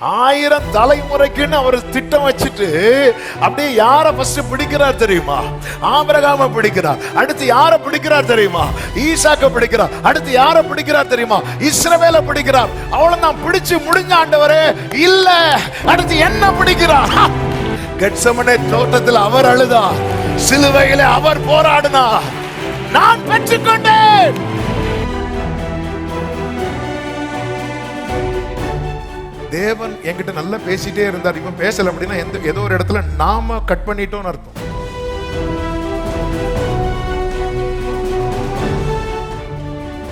1000 தலைமுறைக்குன்னு அவர் திட்டம் வச்சுட்டு அப்படியே யார ஃபர்ஸ்ட் பிடிக்கிறார் தெரியுமா? ஆபிரகாம பிடிக்கிறார். அடுத்து யார பிடிக்கிறார் தெரியுமா? ஈசாக்க பிடிக்கிறார். அடுத்து யார பிடிக்கிறார் தெரியுமா? இஸ்ரவேல பிடிக்கிறார். அவ்வளவுதான், பிடிச்சு முடிஞ்ச ஆண்டவரே இல்ல, அடுத்து என்ன பிடிக்கிறார்? கெத்செமனே தோட்டத்தில் அவர் அழுதார், சிலுவையிலே அவர் போராடினார். நான் பெற்றுக்கொண்டேன். தேவன் என்கிட்ட நல்லா பேசிட்டே இருந்தார். இப்ப பேசல அப்படின்னா ஏதோ ஒரு இடத்துல நாம கட் பண்ணிட்டோம்னு அர்த்தம்.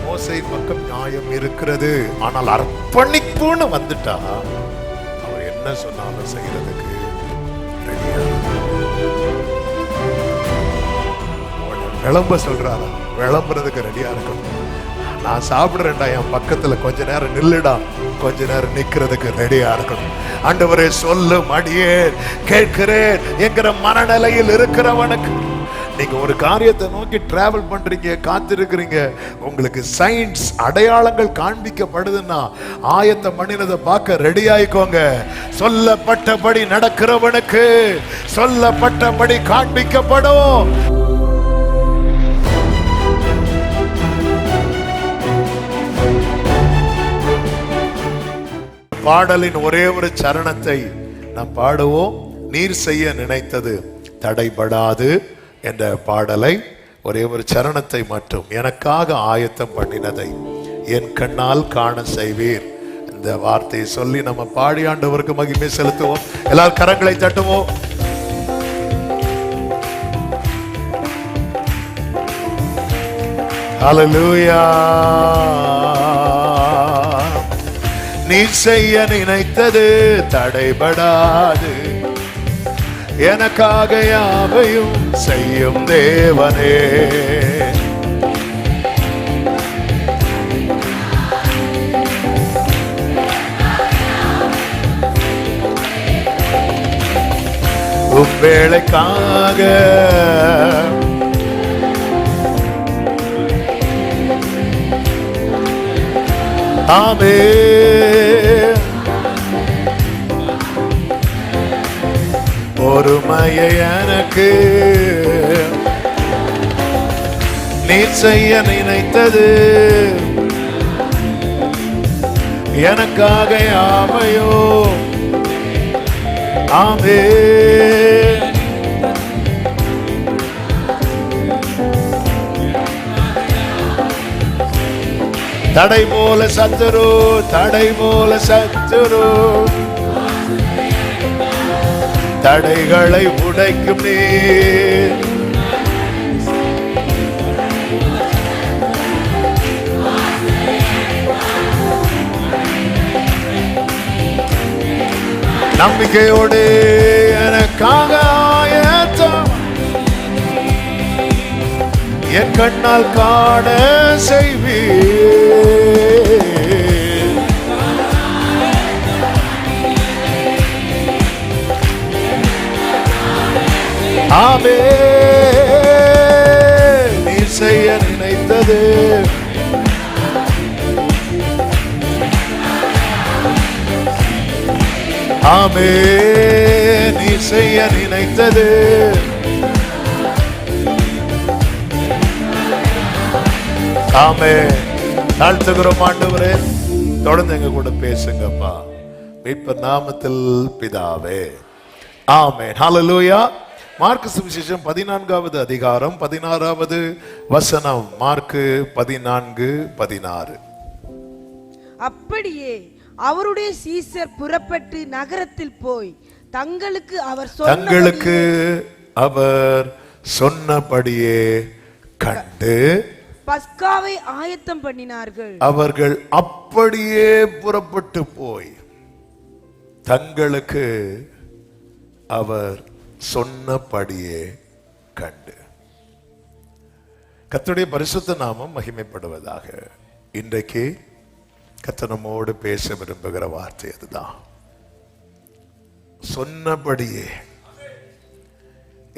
மோசே பக்கம் நியாயம் இருக்கிறது, ஆனால் அர்ப்பணிப்புன்னு வந்துட்டா அவர் என்ன சொன்னாலும் செய்யறதுக்கு ரெடியா. விளம்ப சொல்றாரா? விளம்புறதுக்கு ரெடியா இருக்கணும். நான் சாப்பிடுறேன்டா, என் பக்கத்துல கொஞ்ச நேரம் நில்லுடா, கொஞ்ச நேரம் நிக்கிறதுக்கு ரெடியா இருக்கணும். ஆண்டவரே சொல்லும் அடியே கேட்கிறேன் என்கிற மனநிலையில் இருக்கிறவனுக்கு. நீங்க ஒரு காரியத்தை நோக்கி டிராவல் பண்றீங்க, காத்திருக்கிறீங்க, உங்களுக்கு சயின்ஸ் அடையாளங்கள் காண்பிக்கப்படுதுன்னா ஆயத்த மனிதனை பார்க்க ரெடி ஆயிக்கோங்க. சொல்லப்பட்டபடி நடக்கிறவனுக்கு சொல்லப்பட்டபடி காண்பிக்கப்படும். பாடலின் ஒரே ஒரு சரணத்தை நாம் பாடுவோம். நீர் செய்ய நினைத்தது தடைபடாது என்ற பாடலை ஒரே ஒரு சரணத்தை மட்டும், எனக்காக ஆயத்தம் பண்ணினதை என் கண்ணால் காண செய்வீர், இந்த வார்த்தையை சொல்லி நம்ம பாடி ஆண்டவருக்கு மகிமை செலுத்துவோம். எல்லாரும் கரங்களை தட்டுவோம். ஹல்லேலூயா. நீ செய்ய நினைத்தது தடைபடாது, எனக்காக யாவையும் செய்யும் தேவனே. உம்வேளைக்காக ஆமென். பொறுமையை எனக்கு நீர் செய்ய நினைத்தது, எனக்காக யாவையோ ஆமென். தடை போல சத்துரு, தடை போல சத்துரு, தடைகளை உடைக்கும் நீர். நம்பிக்கையோடு எனக்காக ஆயத்தம், என் கண்ணால் காண செய்வீர். ஆமென். நீ செய்ய நினைத்தது ஆமென். நீ செய்ய நினைத்தது ஆமென். தாழ்த்துகிறோம் ஆண்டவரே, தொடர்ந்து எங்க கூட பேசுங்கப்பா, மீட்பர் நாமத்தில் பிதாவே ஆமென். ஹல்லேலூயா. மார்க்கு சுவிசேஷம் 14வது அதிகாரம் 16வது வசனம். மார்க்கு 14:16. அப்படியே அவருடைய சீசர் புறப்பட்டு நகரத்தில் போய் தங்களுக்கு அவர் சொன்னபடியே கண்டு பஸ்காவை ஆயத்தம் பண்ணினார்கள். அவர்கள் அப்படியே புறப்பட்டு போய் தங்களுக்கு அவர் சொன்னபடியே கண்டு. கர்த்தருடைய பரிசுத்த நாமம் மகிமைப்படுவதாக. இன்றைக்கு கர்த்தர் நம்மோடு பேச விரும்புகிற வார்த்தை அதுதான், சொன்னபடியே.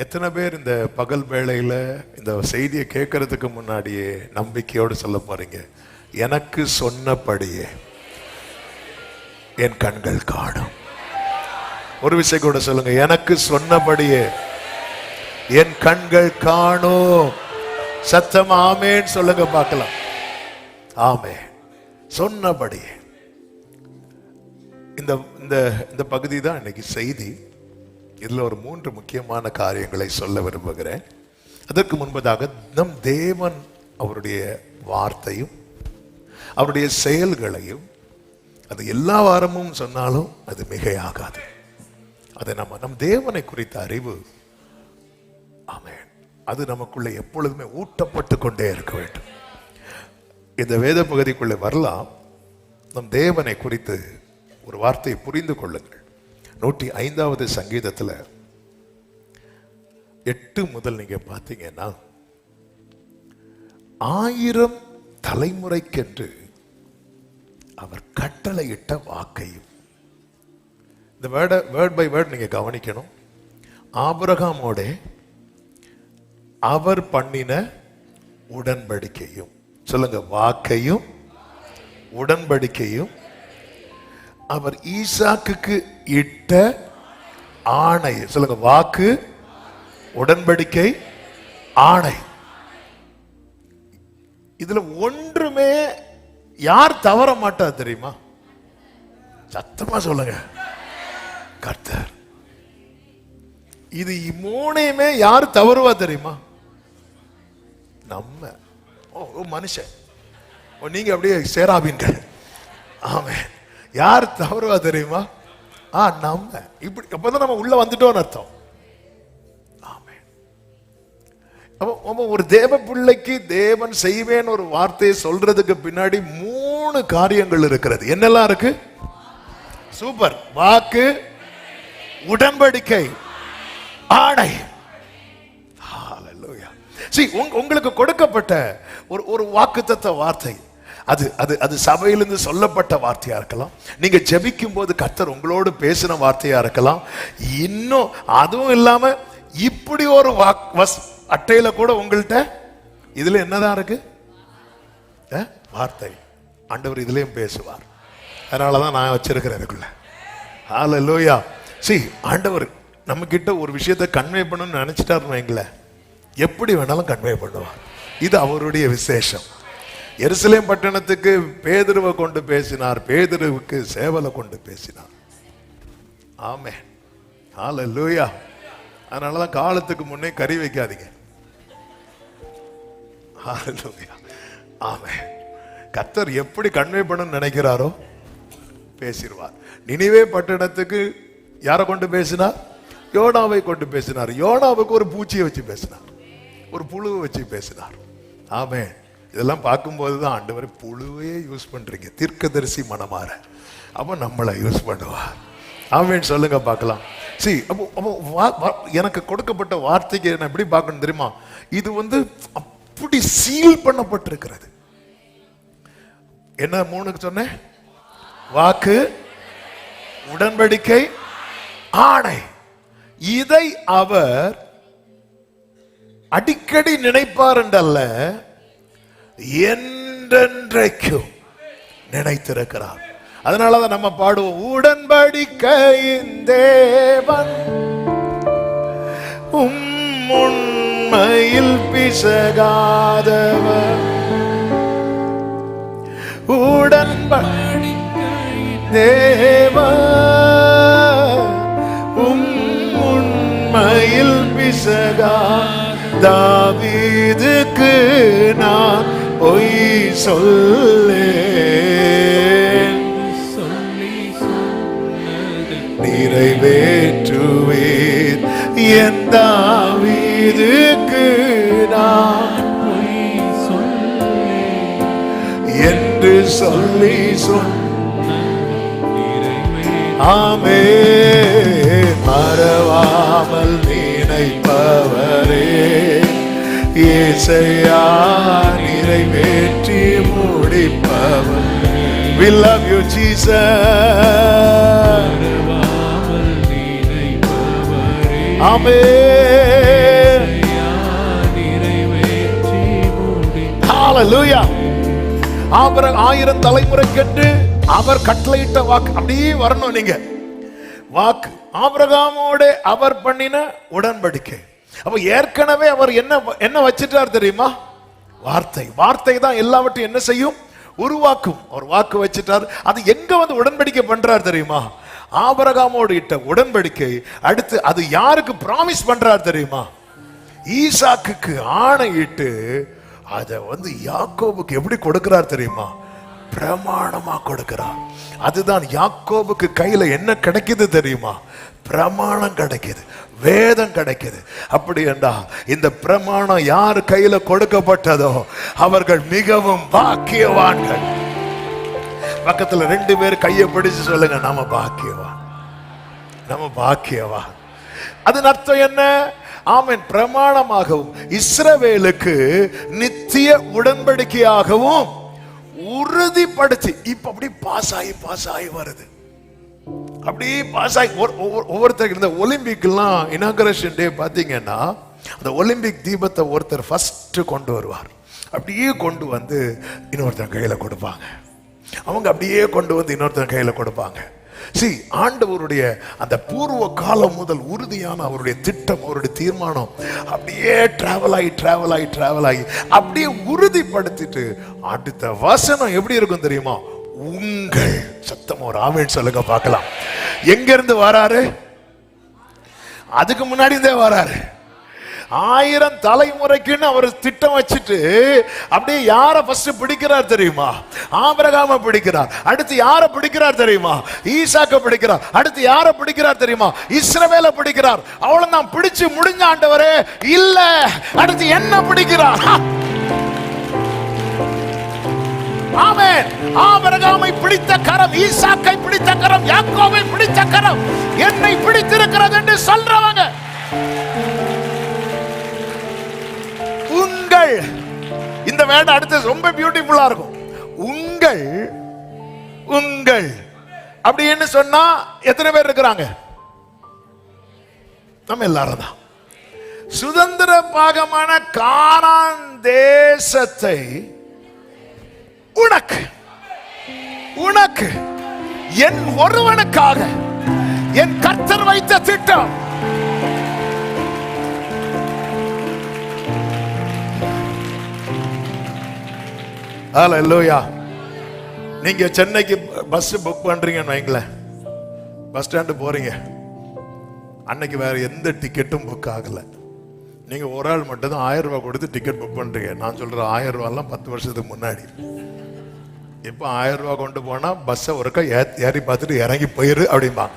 எத்தனை பேர் இந்த பகல் வேளையில இந்த செய்தியை கேட்கறதுக்கு முன்னாடியே நம்பிக்கையோடு சொல்ல போறீங்க, எனக்கு சொன்னபடியே. என் கண்கள் காணும். ஒரு விஷயம் கூட சொல்லுங்க, எனக்கு சொன்னபடியே என் கண்கள் காணும். சத்தம் ஆமேன்னு சொல்லுங்க பார்க்கலாம். ஆமே, சொன்னபடியே. இந்த இந்த இந்த பகுதி தான் இன்னைக்கு செய்தி. இதுல ஒரு 3 முக்கியமான காரியங்களை சொல்ல விரும்புகிறேன். அதற்கு முன்பதாக நம் தேவன் அவருடைய வார்த்தையும் அவருடைய செயல்களையும் அது எல்லா வாரமும் சொன்னாலும் அது மிகையாகாது. அதை நம் தேவனை குறித்த அறிவு, ஆமென், அது நமக்குள்ள எப்பொழுதுமே ஊட்டப்பட்டு கொண்டே இருக்க வேண்டும். இந்த வேத பகுதிக்குள்ளே வரலாம். நம் தேவனை குறித்து ஒரு வார்த்தையை புரிந்து கொள்ளுங்கள். 105வது சங்கீதத்தில் 8 முதல் நீங்க பார்த்தீங்கன்னா, 1000 தலைமுறைக்கென்று அவர் கட்டளையிட்ட வாக்கையும், இந்த வேர்ட் பை வேர்ட் நீங்க கவனிக்கணும். ஆபிரகாமோட அவர் பண்ணின உடன்படிக்கையும், சொல்லுங்க, வாக்கையும் உடன்படிக்கையும், அவர் ஈசாக்குக்கு இட்ட ஆணை, சொல்லுங்க, வாக்கு, உடன்படிக்கை, ஆணை. இதுல ஒன்றுமே யார் தவற மாட்டா தெரியுமா? சத்தமா சொல்லுங்க, கர்த்தர். இது 3யுமே யார் தவறுவா தெரியுமா? நம்ம. ஓ மனுஷன், நீங்க அப்படியே சேராபீன்கள். ஆமென். யார் தவறுவா தெரியுமா? நம்ம. இப்படி அப்பதான் நம்ம உள்ள வந்துட்டோம்னு அர்த்தம். ஆமென். அப்ப ஒரு தேவ பிள்ளைக்கு தேவன் செய்வேன் ஒரு வார்த்தையை சொல்றதுக்கு பின்னாடி 3 காரியங்கள் இருக்கிறது. என்னெல்லாம் இருக்கு? சூப்பர். வாக்கு, உடன்படிக்கை, ஆணை. ஹல்லேலூயா. உங்களுக்கு கொடுக்கப்பட்ட ஒரு வாக்குத்தத்த வார்த்தை, அது சபையிலிருந்து சொல்லப்பட்ட வார்த்தையா இருக்கலாம். நீங்க ஜெபிக்கும் போது கர்த்தர் உங்களோடு பேசின வார்த்தையா இருக்கலாம். இன்னும் அதுவும் இல்லாம இப்படி ஒரு அட்டையில கூட உங்கள்கிட்ட இதுல என்னதான் இருக்கு? வார்த்தை. ஆண்டவர் இதுலயும் பேசுவார். அதனாலதான் நான் வச்சிருக்கிறேன் இதுக்குள்ள. ஹல்லேலூயா. ஆண்டவர் நம்ம கிட்ட ஒரு விஷயத்தை கன்வே பண்ணணும்னு நினைச்சிட்டாருன்னு வைங்களேன், எப்படி வேணாலும் கன்வே பண்ணுவார். இது அவருடைய விசேஷம். எருசலேம் பட்டணத்துக்கு பேதுருவை கொண்டு பேசினார், பேதுருவுக்கு சேவலை கொண்டு பேசினார். ஆமென். ஹல்லேலூயா. அதனாலதான் காலத்துக்கு முன்னே கறி வைக்காதீங்க. ஹல்லேலூயா. ஆமென். கர்த்தர் எப்படி கன்வே பண்ணணும்னு நினைக்கிறாரோ பேசிடுவார். நினிவே பட்டணத்துக்கு யாரை கொண்டு பேசினார்? யோனாவை கொண்டு பேசினார். யோனாவுக்கு ஒரு பூச்சியை வச்சு பேசினார், ஒரு புழுவை வச்சு பேசினார். ஆமென். இதெல்லாம் பார்க்கும்போது தான் ஆண்டவர் புழுவையே யூஸ் பண்றீங்க, தீர்க்கதரிசி மனமாற, அப்போ நம்மளை யூஸ் பண்ணுவார். ஆமென். சொல்லுங்க பார்க்கலாம். எனக்கு கொடுக்கப்பட்ட வார்த்தைக்கு நான் எப்படி பார்க்கணும் தெரியுமா? இது அப்படி சீல் பண்ணப்பட்டிருக்கிறது. என்ன 3க்கு சொன்னேன்? வாக்கு, உடன்படிக்கை, ஆணை. இதை அவர் அடிக்கடி நினைப்பார் என்றல்ல, என்றென்றைக்கும் நினைத்திருக்கிறார். அதனாலதான் நம்ம பாடுவோம், உடன்படிக்கையின் தேவன் உண்மையில் பிசகாதவர், உடன்படிக்கையின் தேவன் உண்மையில் பிசகா. தாவீதுக்கு நான் பொய் சொல்லேன், நிறைவேற்றுவேன். என் தாவீதுக்கு நான் பொய் சொல்லேன் என்று சொல்லி ஆமென். மறவாமல் நினைப்பவரே இயேசையா, நிறைவேற்றி முடிப்பவர். We love you Jesus. ஆமென். ஹல்லேலூயா. 1000 தலைமுறைக்கென்று அவர் கட்டளையிட்ட வாக்கு அப்படியே வரணும். நீங்க வாக்கு ஆபிரகாமோட அவர் பண்ணின உடன்படிக்கை. அப்ப ஏற்கனவே அவர் என்ன வச்சிட்டார் தெரியுமா? வார்த்தை. வார்த்தை தான் எல்லாவற்றையும் என்ன செய்யும்? உருவாக்கும். ஒரு வாக்கு வச்சிட்டார். அது எங்க வந்து உடன்படிக்கை பண்றார் தெரியுமா? ஆபிரகாமோடு இட்ட உடன்படிக்கை. அடுத்து அது யாருக்கு பிராமிஸ் பண்றார் தெரியுமா? ஈசாக்குக்கு ஆணையிட்டு அதை வந்து யாக்கோபுக்கு எப்படி கொடுக்கிறார் தெரியுமா? பிரமாணமா கொடுக்கிறார். அதுதான் யாக்கோபுக்கு கையில என்ன கிடைக்குது தெரியுமா? பிரமாணம் கிடைக்குது, வேதம் கிடைக்குது. அப்படி என்றா இந்த பிரமாணம் யார் கையில கொடுக்கப்பட்டதோ அவர்கள் மிகவும் பாக்கியவான்கள். பக்கத்துல 2 பேர் கையை பிடிச்சு சொல்லுங்க, நம்ம பாக்கியவான், நம்ம பாக்கியவான். அதன் அர்த்தம் என்ன? ஆமென். பிரமாணமாகவும் இஸ்ரவேலுக்கு நித்திய உடன்படிக்கையாகவும் உறுதிப்படுத்தி இப்ப அப்படி பாஸ் ஆகி வருது. அப்படி பாஸ் ஆகி ஒவ்வொருத்தருக்கு இந்த ஒலிம்பிக்லாம் இனாகரேஷன் டே பாத்தீங்கன்னா அந்த ஒலிம்பிக் தீபத்தை ஒருத்தர் ஃபர்ஸ்ட் கொண்டு வருவார். அப்படியே கொண்டு வந்து இன்னொருத்தர் கையில கொடுப்பாங்க. அவங்க அப்படியே கொண்டு வந்து இன்னொருத்தர் கையில கொடுப்பாங்க. ஆண்டவருடைய அந்த பூர்வ காலம் முதல் உறுதியான அவருடைய திட்டம், அவருடைய தீர்மானம் அப்படியே டிராவல் ஆகி அப்படியே உறுதிப்படுத்திட்டு அடுத்த வசனம் எப்படி இருக்கும் தெரியுமா? உங்கள் சத்தம் ஒரு ஆமென் சொல்லுங்க பார்க்கலாம். எங்க இருந்து வராரு? அதுக்கு முன்னாடி இருந்தே வராரு. 1000 தலைமுறைக்குன்னு அவர் திட்டம் வச்சுட்டு அப்படியே யார ஃபர்ஸ்ட் பிடிக்கிறார் தெரியுமா? ஆபிரகாம பிடிக்கிறார். அடுத்து யார பிடிக்கிறார் தெரியுமா? ஈசாக்க பிடிக்கிறார். அடுத்து யார பிடிக்கிறார் தெரியுமா? இஸ்ரவேல பிடிக்கிறார். அவ்வளவுதான், பிடிச்சு முடிஞ்ச ஆண்டவரே இல்ல, அடுத்து என்ன பிடிக்கிறார்? ஆமென். ஆபிரகாமை பிடித்த கரம், ஈசாக்கை பிடித்த கரம், யாக்கோபை பிடித்த கரம் என்னை பிடித்திருக்கிறது என்று சொல்றவங்க. உங்கள், இந்த வேர்ட் அடுத்து ரொம்ப பியூட்டிஃபுல்லா இருக்கும். உங்கள் உங்கள் அப்படின்னு சொன்னா எத்தனை பேர் இருக்கிறாங்க? நம்ம எல்லாரும் தான். சுதந்திர பாகமான கானான் தேசத்தை உனக்கு என் ஒருவனுக்காக என் கர்த்தர் வைத்த திட்டம். ஹல்லேலூயா. நீங்க சென்னைக்கு பஸ் புக் பண்றீங்கன்னு வைங்களேன், பஸ் ஸ்டாண்டு போறீங்க, அன்னைக்கு வேற எந்த டிக்கெட்டும் புக் ஆகல. நீங்க ஒரு ஆள் மட்டும் தான் 1000 ரூபாய் கொடுத்து டிக்கெட் புக் பண்றீங்க. நான் சொல்றேன் 1000 ரூபாய்லாம் 10 வருஷத்துக்கு முன்னாடி. இப்போ 1000 ரூபாய் கொண்டு போனா பஸ்ஸை ஒருக்கா ஏறி பார்த்துட்டு இறங்கி போயிரு அப்படிம்பாங்க.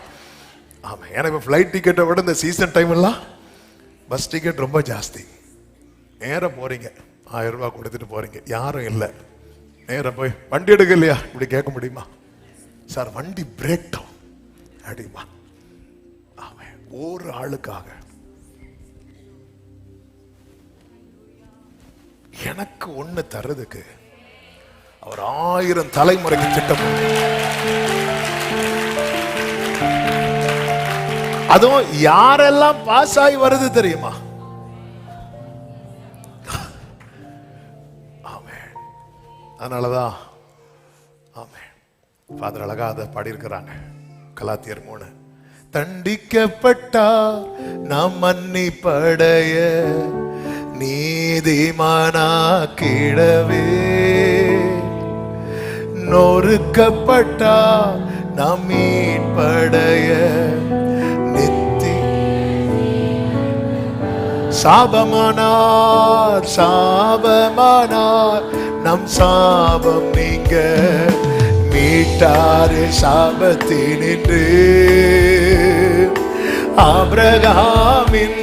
ஆமா, ஏன்னா இப்போ ஃப்ளைட் டிக்கெட்டை விட இந்த சீசன் டைம் எல்லாம் பஸ் டிக்கெட் ரொம்ப ஜாஸ்தி. நேரம் போறீங்க, 1000 ரூபாய் கொடுத்துட்டு போறீங்க, யாரும் இல்லை. நேரம் போய் வண்டி எடுக்க இல்லையா இப்படி கேட்க முடியுமா? சார் வண்டி பிரேக் டவுன் அப்படிமா. ஆமா, ஒரு ஆளுக்காக எனக்கு ஒண்ணு தர்றதுக்கு அவர் 1000 தலைமுறைக்கு திட்டம். அதுவும் யாரெல்லாம் பாஸ் ஆகி வருது தெரியுமா? அதனாலதான் ஃபாதர் அழகா அதை பாடியிருக்கிறாங்க. கலாத்தியர் 3. தண்டிக்கப்பட்டார் நாம் மன்னிப்படைய நீதிமானாக்கிடவே, நொறுக்கப்பட்டார் நாம் மீட்படைய நித்தி, சாபமானார் நம் சாபம் நீங்க, மீட்டாரே சாபத்தினின்று, ஆபிரகாமின்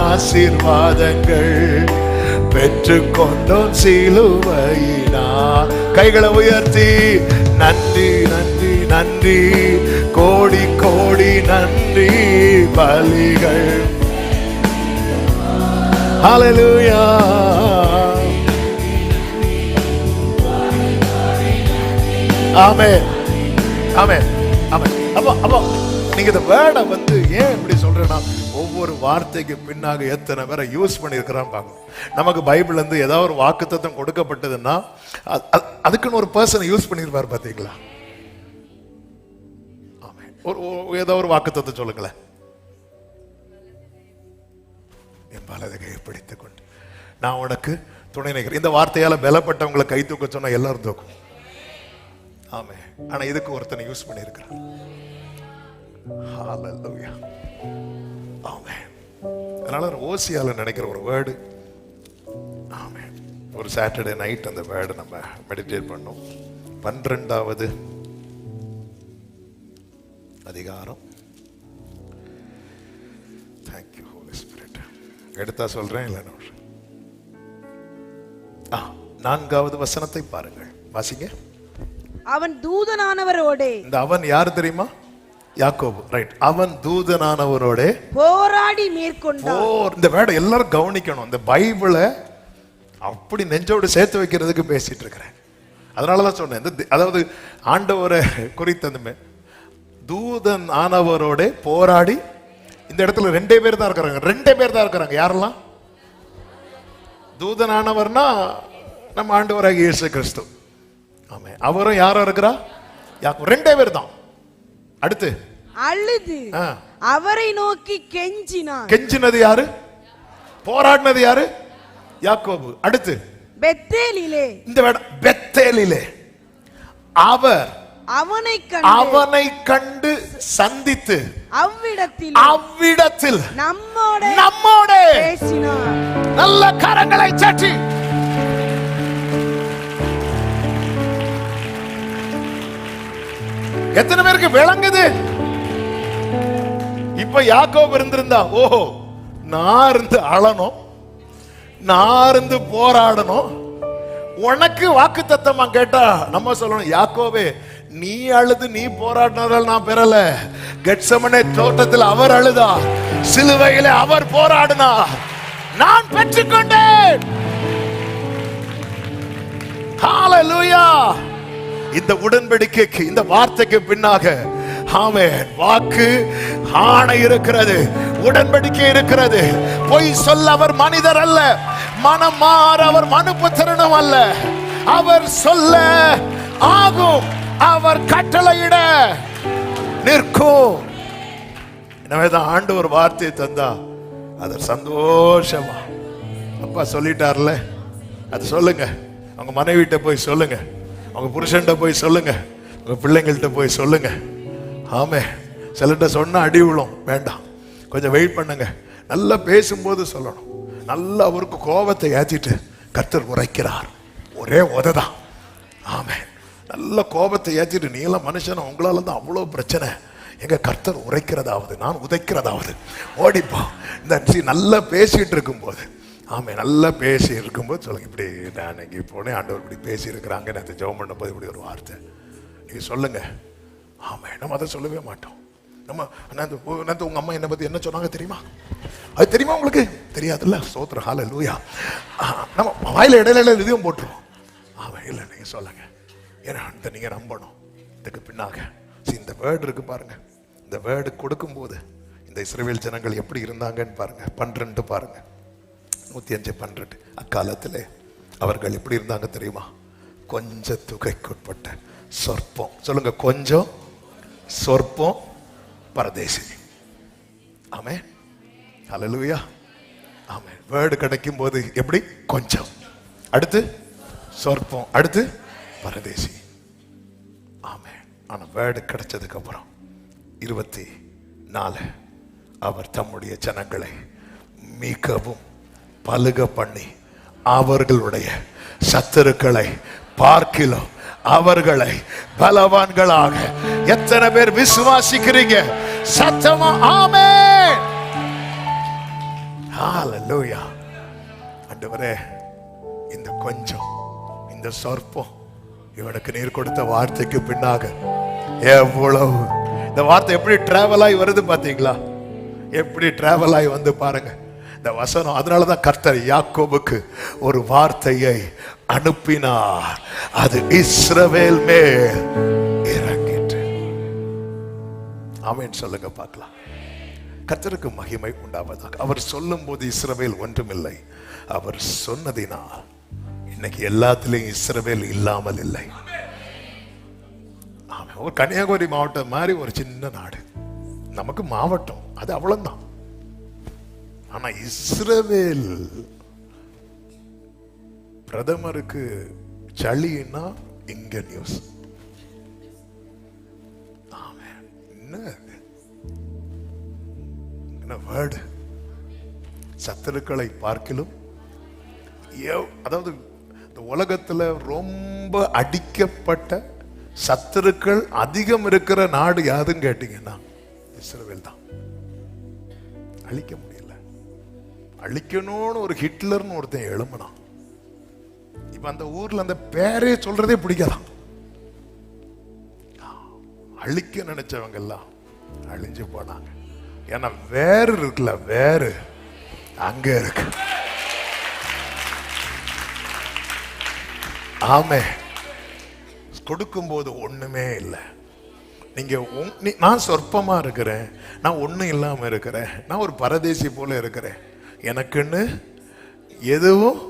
ஆசீர்வாதங்கள் பெற்றுக்கொண்டோம் சிலுவையினார். கைகளை உயர்த்தி நன்றி நன்றி நன்றி, கோடி கோடி நன்றி பலிகள். ஹல்லேலூயா. ஆமென் ஆமென் ஆமென். அப்போ நீங்க இந்த வேர்டை வந்து ஏன் இப்படி சொல்றேன்னா, ஒவ்வொரு வார்த்தைக்கு பின்னாக எத்தனை பேரை யூஸ் பண்ணியிருக்கிறான்னு பார்க்கணும். நமக்கு பைபிள்ல இருந்து ஏதாவது ஒரு வாக்குத்தத்தம் கொடுக்கப்பட்டதுன்னா அதுக்குன்னு ஒரு பர்சனை யூஸ் பண்ணியிருப்பார் பார்த்தீங்களா? ஏதோ ஒரு வாக்குத்தத்தை சொல்லுங்களேன். என் வலது கையை பிடித்துக் கொண்டு நான் உனக்கு துணை நிற்கிறேன். இந்த வார்த்தையால பலப்பட்டவங்களை கை தூக்க சொன்னா எல்லாரும் தூக்கும். ஆமே. ஆனா இதுக்கு ஒருத்தனை யூஸ் பண்ணியிருக்கிறான். ஹalleluya. ஆமே. அதனால ஓசியால நினைக்கிற ஒரு வேர்டு. ஆமே. ஒரு சாட்டர்டே நைட் அந்த வேர்டு நம்ம மெடிடேட் பண்ணோம். 12வது அதிகாரம். Thank you Holy Spirit. எடுத்தா சொல்றேன் இல்ல 4வது வசனத்தை பாருங்கள், வாசிங்க. அவன் தூதனானவரோடே. இந்த அவன் யாரு தெரியுமா? யாக்கோபு. ரைட். அவன் தூதனானவரோட போராடி மேற்கொண்டான். இந்த வேர்டை எல்லாரும் கவனிக்கணும். இந்த பைபிளை அப்படி நெஞ்சோடு சேர்த்து வைக்கிறதுக்கு பேசிட்டு இருக்கிறேன். அதனாலதான் சொன்னேன். அதாவது ஆண்டவரை குறித்த அந்த தூதன் ஆனவரோட போராடி. இந்த இடத்துல 2 பேர் தான் இருக்கிறாங்க. 2 பேர் தான் இருக்கிறாங்க. யாரெல்லாம்? தூதனானவர்னா நம்ம ஆண்டவராகிய இயேசு கிறிஸ்து. ஆமே. அவரும் யாரும் இருக்கிறா? 2 பேர் தான். அடுத்து அழுது அவரை நோக்கி கெஞ்சினான். கெஞ்சினது யாரு? போராடினது யாரு? யாக்கோபு. அடுத்து பெத்தேலிலே. இந்த பெத்தேலிலே அவர் அவனை கண்டு சந்தித்து அவ்விடத்தில் நம்மோட பேசினார். நல்ல கரங்களை தட்டி எத்தனை பேருக்கு விளங்குது? இப்ப யாக்கோபு இருந்திருந்தா, ஓஹோ நான் இருந்து அழணும், நான் இருந்து போராடணும். உனக்கு வாக்கு தத்தமா கேட்டா நம்ம சொல்லணும், யாக்கோபே நீ அழுது நீ போராடினால நான் பெறல. கெத்செமனே தோட்டத்தில் அவர் அழுதார், சிலுவையிலே அவர் போராடினார், நான் பெற்றுக்கொண்டேன். ஹalleluya. இந்த உடன்படிக்கைக்கு, இந்த வார்த்தைக்கு பின்னாக ஆமென் வாக்கு ஆணை இருக்கிறது, உடன்படிக்கை இருக்கிறது. பொய் சொல்ல அவர் மனிதர் அல்ல, மனம் மாற அவர் மனுபுத்திரனும் அல்ல. அவர் சொல்ல ஆகும், அவர் கட்டளையிட நிற்கும். எனவேதான் ஆண்டவர் வார்த்தையை தந்தா அது சந்தோஷமா, அப்பா சொல்லிட்டார்ல அது சொல்லுங்க. அவங்க மனைவிட்ட போய் சொல்லுங்க, அவங்க புருஷன்ட்ட போய் சொல்லுங்க, உங்க பிள்ளைங்கள்ட்ட போய் சொல்லுங்க. ஆமே. சிலர்கிட்ட சொன்னா அடி விழும், வேண்டாம், கொஞ்சம் வெயிட் பண்ணுங்க. நல்லா பேசும்போது சொல்லணும். நல்லா அவருக்கு கோபத்தை ஏற்றிட்டு கர்த்தர் உரைக்கிறார், ஒரே உததான். ஆமே. நல்ல கோபத்தை ஏற்றிட்டு நீல மனுஷன், உங்களால தான் அவ்வளோ பிரச்சனை, எங்க கர்த்தர் உரைக்கிறதாவது நான் உதைக்கிறதாவது ஓடிப்போ. இந்த நல்லா பேசிட்டு இருக்கும்போது, ஆமே நல்லா பேசி இருக்கும்போது சொல்லுங்க, இப்படி நான் இங்கே போனேன், ஆண்டவர் இப்படி பேசி இருக்கிறாங்க, நான் ஜெபம் பண்ணும் போது இப்படி ஒரு வார்த்தை நீங்க சொல்லுங்க. ஆமே. நம்ம அதை சொல்லவே மாட்டோம். நம்ம உங்க அம்மா என்னை பத்தி என்ன சொன்னாங்க தெரியுமா? அது தெரியுமா உங்களுக்கு? தெரியாதுல்ல. சோத்திர ஹalleluya. நம்ம வாயில இடையில இதையும் போட்டுருவோம். ஆமா, இல்லை நீங்க சொல்லுங்க, ஏன்னா நீங்க நம்பணும். இதுக்கு பின்னாக இந்த வேர்டு இருக்கு பாருங்க. இந்த வேர்டு கொடுக்கும் போது இந்த இஸ்ரவேல் ஜனங்கள் எப்படி இருந்தாங்கன்னு பாருங்க. 12 பாருங்க, 105:12. அக்காலத்திலே அவர்கள் எப்படி இருந்தாங்க தெரியுமா? கொஞ்ச துகைக்குட்பட்ட சொற்பம். சொல்லுங்க, கொஞ்சம் சொற்பம் பரதேசி. ஆமே. ஹalleluya. ஆமே. வேர்டு கிடைக்கும் போது எப்படி? கொஞ்சம், அடுத்து சொற்பம், அடுத்து பரதேசி. ஆமே. ஆனா வேர்டு கிடைச்சதுக்கு அப்புறம் 24 அவர் தம்முடைய ஜனங்களை மிகவும் பலுக பண்ணி அவர்களுடைய சத்துருக்களை பார்க்கிலும் அவர்களை பலவான்களாக. எத்தனை பேர் விசுவாசிக்கிறீங்க? சத்தமா ஆமென். ஹalleluya. ஆண்டவரே, இந்த கொஞ்சம், இந்த சொற்பம், இவனுக்கு நீர் கொடுத்த வார்த்தைக்கு பின்னாக எவ்வளவு, இந்த வார்த்தை எப்படி டிராவல் ஆகி வருது பாத்தீங்களா? எப்படி டிராவல் ஆகி வந்து பாருங்க இந்த வசனம். அதனாலதான் கர்த்தர் யாக்கோபுக்கு ஒரு வார்த்தையை அனுப்பினார், அது இஸ்ரவேல் மேல் இறங்கிட்டு. ஆமென் சொல்லுங்க பார்க்கலாம். கர்த்தருக்கு மகிமை உண்டாவதாக. அவர் சொல்லும் போது இஸ்ரவேல் ஒன்றுமில்லை, அவர் சொன்னதினால் இன்னைக்கு எல்லாத்திலையும் இஸ்ரவேல் இல்லாமல் இல்லை. ஒரு கன்னியாகுமரி மாவட்டம் மாதிரி ஒரு சின்ன நாடு, நமக்கு மாவட்டம் அது அவ்வளவுதான். ஆனா இஸ்ரவேல் பிரதமருக்கு சளின்னா இங்க நியூஸ். என்ன வேர்டு, சத்துருக்களை பார்க்கிலும், அதாவது இந்த உலகத்துல ரொம்ப அடிக்கப்பட்ட சத்துருக்கள் அதிகம் இருக்கிற நாடு யாதுன்னு கேட்டீங்கன்னா இஸ்ரவேல் தான். அழிக்க முடியல. அழிக்கணும்னு ஒரு ஹிட்லர்னு ஒருத்தன் எழும்பினான். இப்ப அந்த ஊர்ல அந்த பேரே சொல்றதே பிடிக்காதான். அழிக்க நினைச்சவங்க எல்லாம் அழிஞ்சு போனாங்க. ஏன்னா வேறு இருக்குல்ல, வேறு அங்க இருக்கு. ஆமே. கொடுக்கும் போது ஒண்ணுமே இல்லை. நீங்க நான் சொற்பமா இருக்கிறேன், நான் ஒண்ணும் இல்லாம இருக்கிறேன், நான் ஒரு பரதேசி போல இருக்கிறேன், எனக்குன்னு எதுவும்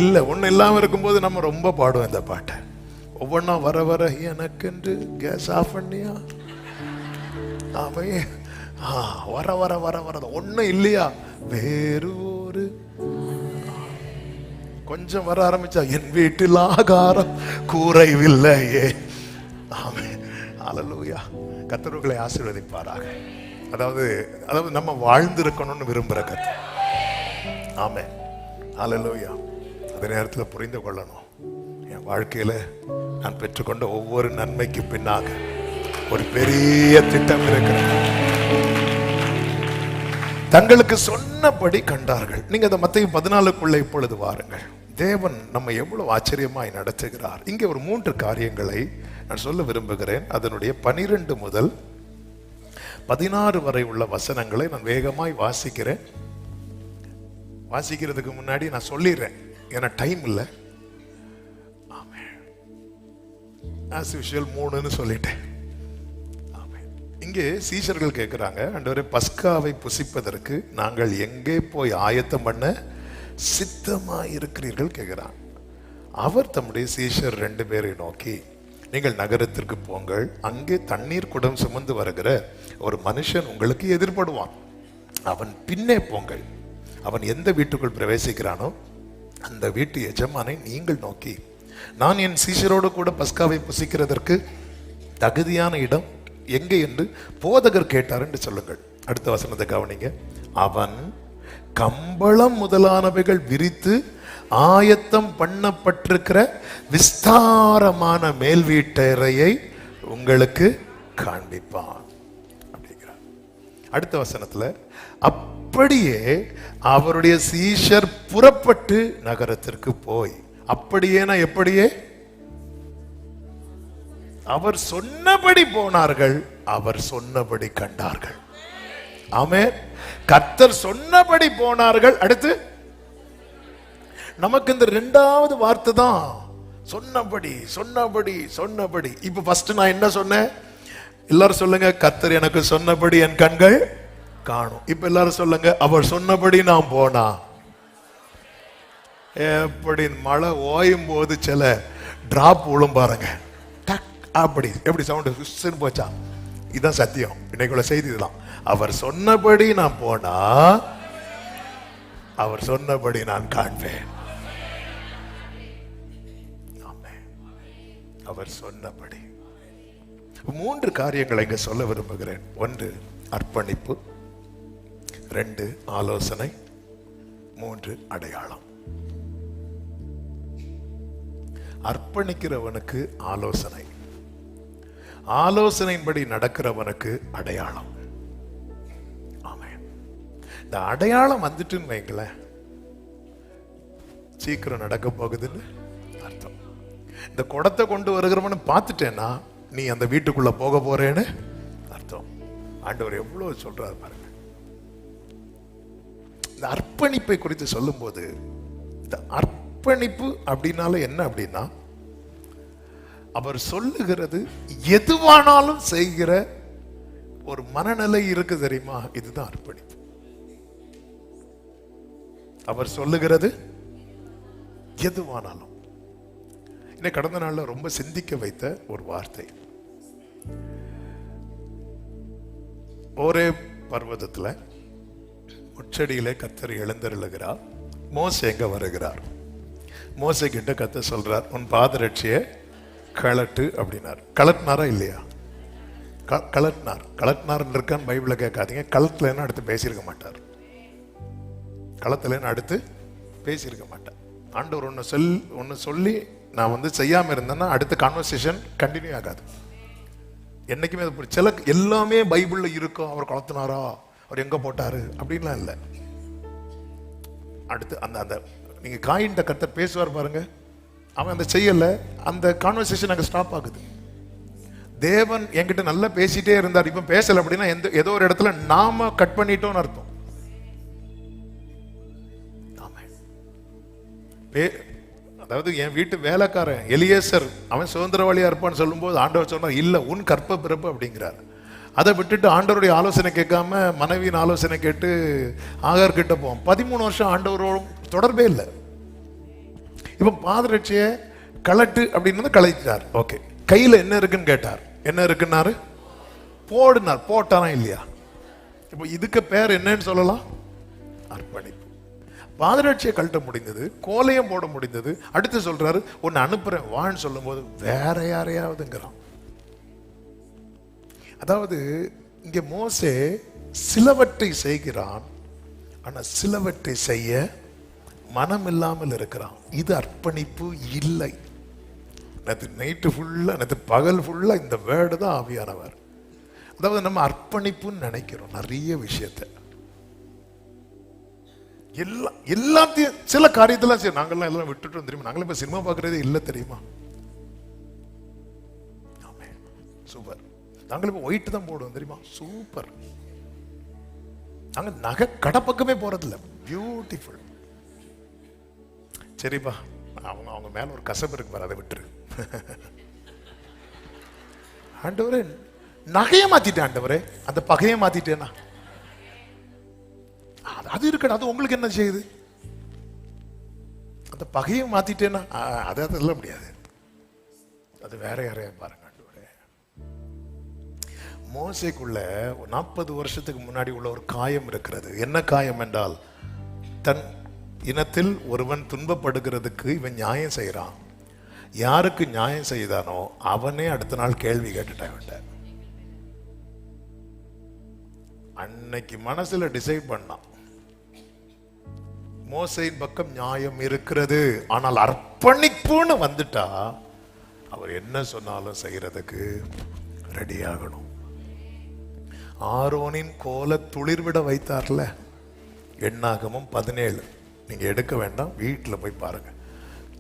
இல்லை. ஒண்ணு இல்லாம இருக்கும்போது நம்ம ரொம்ப பாடுவோம் இந்த பாட்டை. ஒவ்வொன்னா வர வர எனக்கென்று கேஸ் ஆஃப் பண்ணியா, ஆமே, வர வர வர வர ஒண்ணும் இல்லையா, வேறு ஒரு கொஞ்சம் வர ஆரம்பிச்சா என் வீட்டில் ஆகாரம் கூரைவில்லையே. ஆமே, ஹல்லேலூயா. கர்த்தர்களை ஆசீர்வதிப்பாராக. அதாவது நம்ம வாழ்ந்திருக்கணும்னு விரும்புற கர்த்தர். ஆமே, ஹல்லேலூயா. அதே நேரத்தில் புரிந்து கொள்ளணும், என் வாழ்க்கையில நான் பெற்றுக்கொண்ட ஒவ்வொரு நன்மைக்கு பின்னாக ஒரு பெரிய திட்டம் இருக்கிறது. தங்களுக்கு சொன்னபடி கண்டார்கள். நீங்க அந்த மத்தேயு 14 இப்பொழுது வாருங்கள். தேவன் நம்ம எவ்வளவு ஆச்சரியமாய் நடத்துகிறார். இங்கே ஒரு 3 காரியங்களை நான் சொல்ல விரும்புகிறேன். அதனுடைய 12 முதல் 16 வரை உள்ள வசனங்களை நான் வேகமாய் வாசிக்கிறேன். வாசிக்கிறதுக்கு முன்னாடி நான் சொல்லிடுறேன், ஏன்னா டைம் இல்லை. as usual 3ன்னு சொல்லிட்டேன். இங்கே சீஷர்கள் கேட்கிறாங்க, ஆண்டவரே பஸ்காவை புசிப்பதற்கு நாங்கள் எங்கே போய் ஆயத்தம் பண்ண சித்தமாய் இருக்கிறீர்கள் கேட்கிறான். அவர் தம்முடைய சீஷர் 2 பேரை நோக்கி, நீங்கள் நகரத்திற்கு போங்கள், அங்கே தண்ணீர் குடம் சுமந்து வருகிற ஒரு மனுஷன் உங்களுக்கு எதிர்படுவான், அவன் பின்னே போங்கள். அவன் எந்த வீட்டுக்குள் பிரவேசிக்கிறானோ அந்த வீட்டு எஜமானை நீங்கள் நோக்கி, நான் என் சீஷரோடு கூட பஸ்காவை புசிக்கிறதற்கு தகுதியான இடம் எங்கே என்று போதகர் கேட்டார் என்று சொல்லுங்கள். அடுத்த வசனத்தை கவனிங்க. அவன் கம்பளம் முதலானவைகள் விரித்து ஆயத்தம் பண்ணப்பட்டிருக்கிற விஸ்தாரமான மேல் வீட்டறையை உங்களுக்கு காண்பிப்பான் அப்படிங்கிறார். அடுத்த வசனத்துல, அப்படியே அவருடைய சீஷர் புறப்பட்டு நகரத்திற்கு போய், அப்படியேனா எப்படியே, அவர் சொன்னபடி போனார்கள், அவர் சொன்னபடி கண்டார்கள். ஆமென். கர்த்தர் சொன்னபடி போனார்கள். அடுத்து நமக்கு இந்த 2வது வார்த்தை தான், சொன்னபடி சொன்னபடி சொன்னபடி. இப்ப ஃபர்ஸ்ட் நான் என்ன சொன்னேன்? எல்லாரும் சொல்லுங்க, கர்த்தர் எனக்கு சொன்னபடி என் கண்கள் காணும். இப்ப எல்லாரும் சொல்லுங்க, அவர் சொன்னபடி நான் போனா. எப்படி மழை ஓயும் போது சில டிராப் விழும் பாருங்க, அப்படி எப்படி சவுண்ட் போச்சா? இதுதான் சத்தியம். இன்னைக்குள்ள செய்தி இதுதான். அவர் சொன்னபடி நான் போனா, அவர் சொன்னபடி நான் காண்பேன். அவர் சொன்னபடி. 3 காரியங்களை இங்க சொல்ல விரும்புகிறேன். 1 அர்ப்பணிப்பு, 2 ஆலோசனை, 3 அடையாளம். அர்ப்பணிக்கிறவனுக்கு ஆலோசனை, ஆலோசனையின்படி நடக்கிறவனுக்கு அடையாளம். ஆமென். இந்த அடையாளம் வந்துட்டுன்னு வைங்களேன், சீக்கிரம் நடக்க போகுதுன்னு அர்த்தம். இந்த குடத்தை கொண்டு வருகிறவனு பார்த்துட்டேன்னா நீ அந்த வீட்டுக்குள்ள போக போறேன்னு அர்த்தம். ஆண்டவர் எவ்வளவு சொல்றாரு பாருங்க. இந்த அர்ப்பணிப்பை குறித்து சொல்லும் போது, இந்த அர்ப்பணிப்பு அப்படின்னால என்ன அப்படின்னா, அவர் சொல்லுகிறது எதுவானாலும் செய்கிற ஒரு மனநிலை இருக்கு தெரியுமா? இதுதான் அர்ப்பணிப்பு. அவர் சொல்லுகிறது எதுவானாலும். இன்னைக்கு கடந்த நாள்ல ரொம்ப சிந்திக்க வைத்த ஒரு வார்த்தை, ஒரே பர்வதத்துல முச்சடியிலே கர்த்தர் எழுந்தருளுகிறார். மோசே எங்க வருகிறார். மோசே கிட்ட கர்த்தர் சொல்றார், உன் பாதரட்சியை கழட்டு அப்படின்னார். கலட்டினாரா இல்லையா? கலட்டினார் இருக்கான்னு பைபிளை கேட்காதீங்க. களத்துலன்னு அடுத்து பேசியிருக்க மாட்டார். களத்துலன்னு அடுத்து பேசியிருக்க மாட்டார். ஆண்டவர் ஒன்று சொல்லி நான் செய்யாம இருந்தேன்னா அடுத்த கான்வர்சேஷன் கண்டினியூ ஆகாது. என்னைக்குமே சில எல்லாமே பைபிள்ல இருக்கும். அவர் கலத்தினாரா, அவர் எங்க போட்டாரு அப்படின்லாம் இல்லை. அடுத்து அந்த நீங்க காயின் கர்த்தர் பேசுவார் பாருங்க, அவன் அந்த செய்யல, அந்த கான்வர்சேஷன் அங்க ஸ்டாப் ஆகுது. தேவன் என்கிட்ட நல்லா பேசிட்டே இருந்தார், இப்ப பேசல அப்படின்னா ஏதோ ஒரு இடத்துல நாம கட் பண்ணிட்டோம்னு அர்த்தம். அதாவது என் வீட்டு வேலைக்காரன் எலியேசர் அவன் சுதந்திரவாளியா இருப்பான்னு சொல்லும் போது ஆண்டவர் சொன்னார், இல்ல உன் கற்ப பிறப்பு அப்படிங்கிறார். அதை விட்டுட்டு ஆண்டவருடைய ஆலோசனை கேட்காம மனைவியின் ஆலோசனை கேட்டு ஆகார் கிட்ட போவோம். 13 வருஷம் ஆண்டவரோட தொடர்பே இல்லை. இப்ப பாதரட்சியை கலட்டு அப்படின்னு கலைச்சார். ஓகே, கையில என்ன இருக்குன்னு கேட்டார். என்ன இருக்குன்னாரு, போடுனார். போட்டாரா இல்லையா? இப்போ இதுக்கு பேர் என்னன்னு சொல்லலாம், அர்ப்பணிப்பு. பாதரட்சியை கழட்ட முடிந்தது, கோலையும் போட முடிந்தது. அடுத்து சொல்றாரு, உன்னை அனுப்புறேன் வான்னு சொல்லும் போது வேற யாரையாவதுங்கிறான். அதாவது இங்க மோசே சிலவற்றை செய்கிறான், ஆனா சிலவற்றை செய்ய மனம் இல்லாமல் இருக்கிறான். இது அர்ப்பணிப்பு இல்லை. நேற்று நைட்டு ஃபுல்லா, நேற்று பகல் ஃபுல்லா இந்த வேர்டு தான் ஆவியானவர். அதாவது நம்ம அர்ப்பணிப்புன்னு நினைக்கிறோம் நிறைய விஷயத்தை, எல்லாத்தையும். சில காரியத்தெல்லாம் சரி நாங்கெல்லாம் எல்லாம் விட்டுட்டோம் தெரியுமா. நாங்களும் இப்ப சினிமா பார்க்கறதே இல்லை தெரியுமா. சூப்பர். நாங்களும் இப்ப ஒயிட் தான் போடுவோம் தெரியுமா. சூப்பர். நாங்க நகை கடை பக்கமே போறதில்ல. பியூட்டிஃபுல். சரிப்பா, அவங்க மேல ஒரு கசப்பு இருக்கு பாரு, அதை விட்டுரு. ஆண்டவரே நகையை மாத்திட்டேன், ஆண்டவரே அந்த பகையை மாத்திட்டேனா, அது இருக்கட்டும், அது உங்களுக்கு என்ன செய்யுது. அந்த பகையை மாத்திட்டேன்னா அதை சொல்ல முடியாது. அது வேற யாரையா பாருங்க. மோசேக்குள்ள 40 வருஷத்துக்கு முன்னாடி உள்ள ஒரு காயம் இருக்கிறது. என்ன காயம் என்றால், தன் இனத்தில் ஒருவன் துன்பப்படுகிறதுக்கு இவன் நியாயம் செய்யறான். யாருக்கு நியாயம் செய்தானோ அவனே அடுத்த நாள் கேள்வி கேட்டுட்டான். அன்னைக்கு மனசுல டிசைட் பண்ணான், மோசேயின் பக்கம் நியாயம் இருக்கிறது, ஆனால் அர்ப்பணிப்புன்னு வந்துட்டா அவர் என்ன சொன்னாலும் செய்யறதுக்கு ரெடி ஆகணும். ஆரோனின் கோலை துளிர்விட வைத்தார்ல, எண்ணாகமம் 17. நீங்க எடுக்க வேண்டாம், வீட்டில் போய் பாருங்க.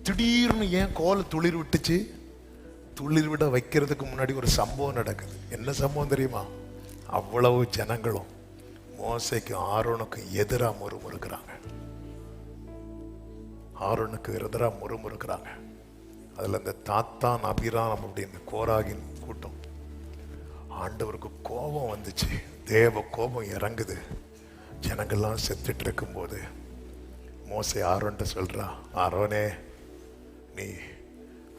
திடீர்னு ஏன் கோலை துளிர் விட்டுச்சு? துளிர் விட வைக்கிறதுக்கு முன்னாடி ஒரு சம்பவம் நடக்குது. என்ன சம்பவம் தெரியுமா? அவ்வளவு ஜனங்களும் மோசேக்கும் ஆரோனுக்கும் எதிராக முறுமுறுக்கிறாங்க. ஆரோனுக்கு எதிராக முறுமுறுக்கிறாங்க. அதுல இந்த தாத்தான் அபிராம் அப்படின்னு கோராகின் கூட்டம். ஆண்டவருக்கு கோபம் வந்துச்சு, தேவ கோபம் இறங்குது. ஜனங்கள்லாம் செத்துட்டு இருக்கும்போது மோசே ஆரோன்ட்ட சொல்றா, ஆரோனே நீ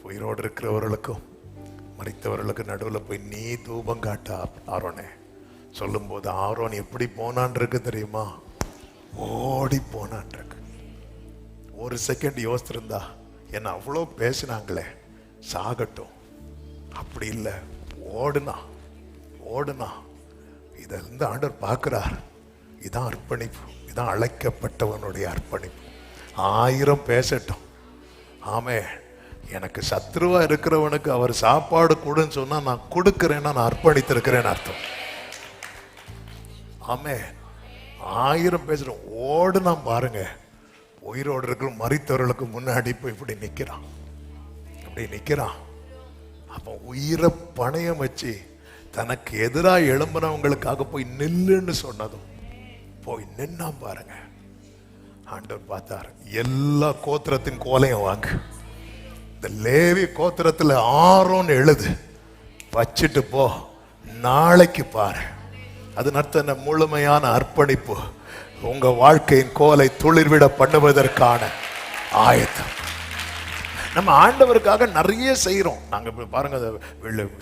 உயிரோடு இருக்கிறவர்களுக்கும் மரித்தவர்களுக்கும் நடுவில் போய் நீ தூபம் காட்டா. ஆரோனே சொல்லும்போது ஆரோன் எப்படி போனான் இருக்கு தெரியுமா? ஓடி போனான் இருக்கு. ஒரு செகண்ட் யோசிச்சிருந்தா, என்ன அவ்வளோ பேசினாங்களே சாகட்டும், அப்படி இல்லை, ஓடுனா. இதை ஆண்டவர் பார்க்கிறார். இதான் அர்ப்பணிப்பு, இதான் அழைக்கப்பட்டவனுடைய அர்ப்பணிப்பு. 1000 பேசட்டும், ஆமே, எனக்கு சத்ருவா இருக்கிறவனுக்கு அவர் சாப்பாடு கொடுன்னு சொன்னா நான் கொடுக்கிறேன்னா நான் அர்ப்பணித்திருக்கிறேன்னு அர்த்தம். ஆமே, 1000 பேசுறோம், ஓடுனா பாருங்க. உயிரோடு இருக்கிற மரித்தவர்களுக்கு முன்னாடி போய் இப்படி நிக்கிறான். அப்ப உயிரை பணையம் வச்சு தனக்கு எதிராக எழும்பினவங்களுக்காக போய் நில்லுன்னு சொன்னதும் போய் நின்னா பாருங்க. ஆண்டவர் பார்த்தார், எல்லா கோத்திரத்தின் கோலையும் வாங்க, இந்த லேவி கோத்திரத்துல ஆரோன் எழுது வச்சுட்டு போ, நாளைக்கு பாரு. அது நடத்த முழுமையான அர்ப்பணிப்பு, உங்க வாழ்க்கையின் கோலை துளிர்விட பண்ணுவதற்கான ஆயத்தம். நம்ம ஆண்டவருக்காக நிறைய செய்கிறோம். நாங்கள் இப்போ பாருங்க,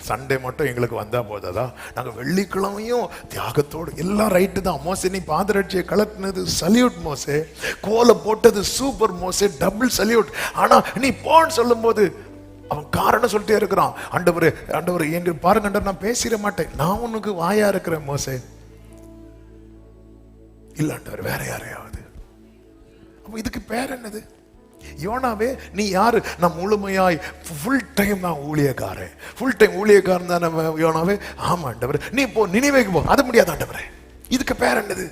சண்டே மட்டும் எங்களுக்கு வந்தா போதாதா? நாங்கள் வெள்ளிக்கிழமையும் தியாகத்தோடு எல்லாம் ரைட்டு தான். மோசே நீ பாதரட்சியை கலட்டினது சல்யூட் மோசே, கோலை போட்டது சூப்பர் மோசே, டபுள் சல்யூட். ஆனா நீ போன்னு சொல்லும் போது அவன் காரணம் சொல்லிட்டே இருக்கிறான். ஆண்டவரே ஆண்டவரே எங்க பாருங்க, நான் பேசிட மாட்டேன், நான் உனக்கு வாயா இருக்கிறேன் மோசே. இல்ல ஆண்டவர், வேற யாரையாவது. அப்ப இதுக்கு பேர் என்னது? யோனாவே நீ யாரு? நான் முழுமையாய் ஃபுல் டைம் நான் ஊழியக்காரன், ஃபுல் டைம் ஊழியக்காரன் தான் நம்ம யோனாவே. ஆமா ஆண்டவர், நீ போ நினிவேக்கு போ. அது முடியாது ஆண்டவரே. இதுக்கு பேர் என்னது?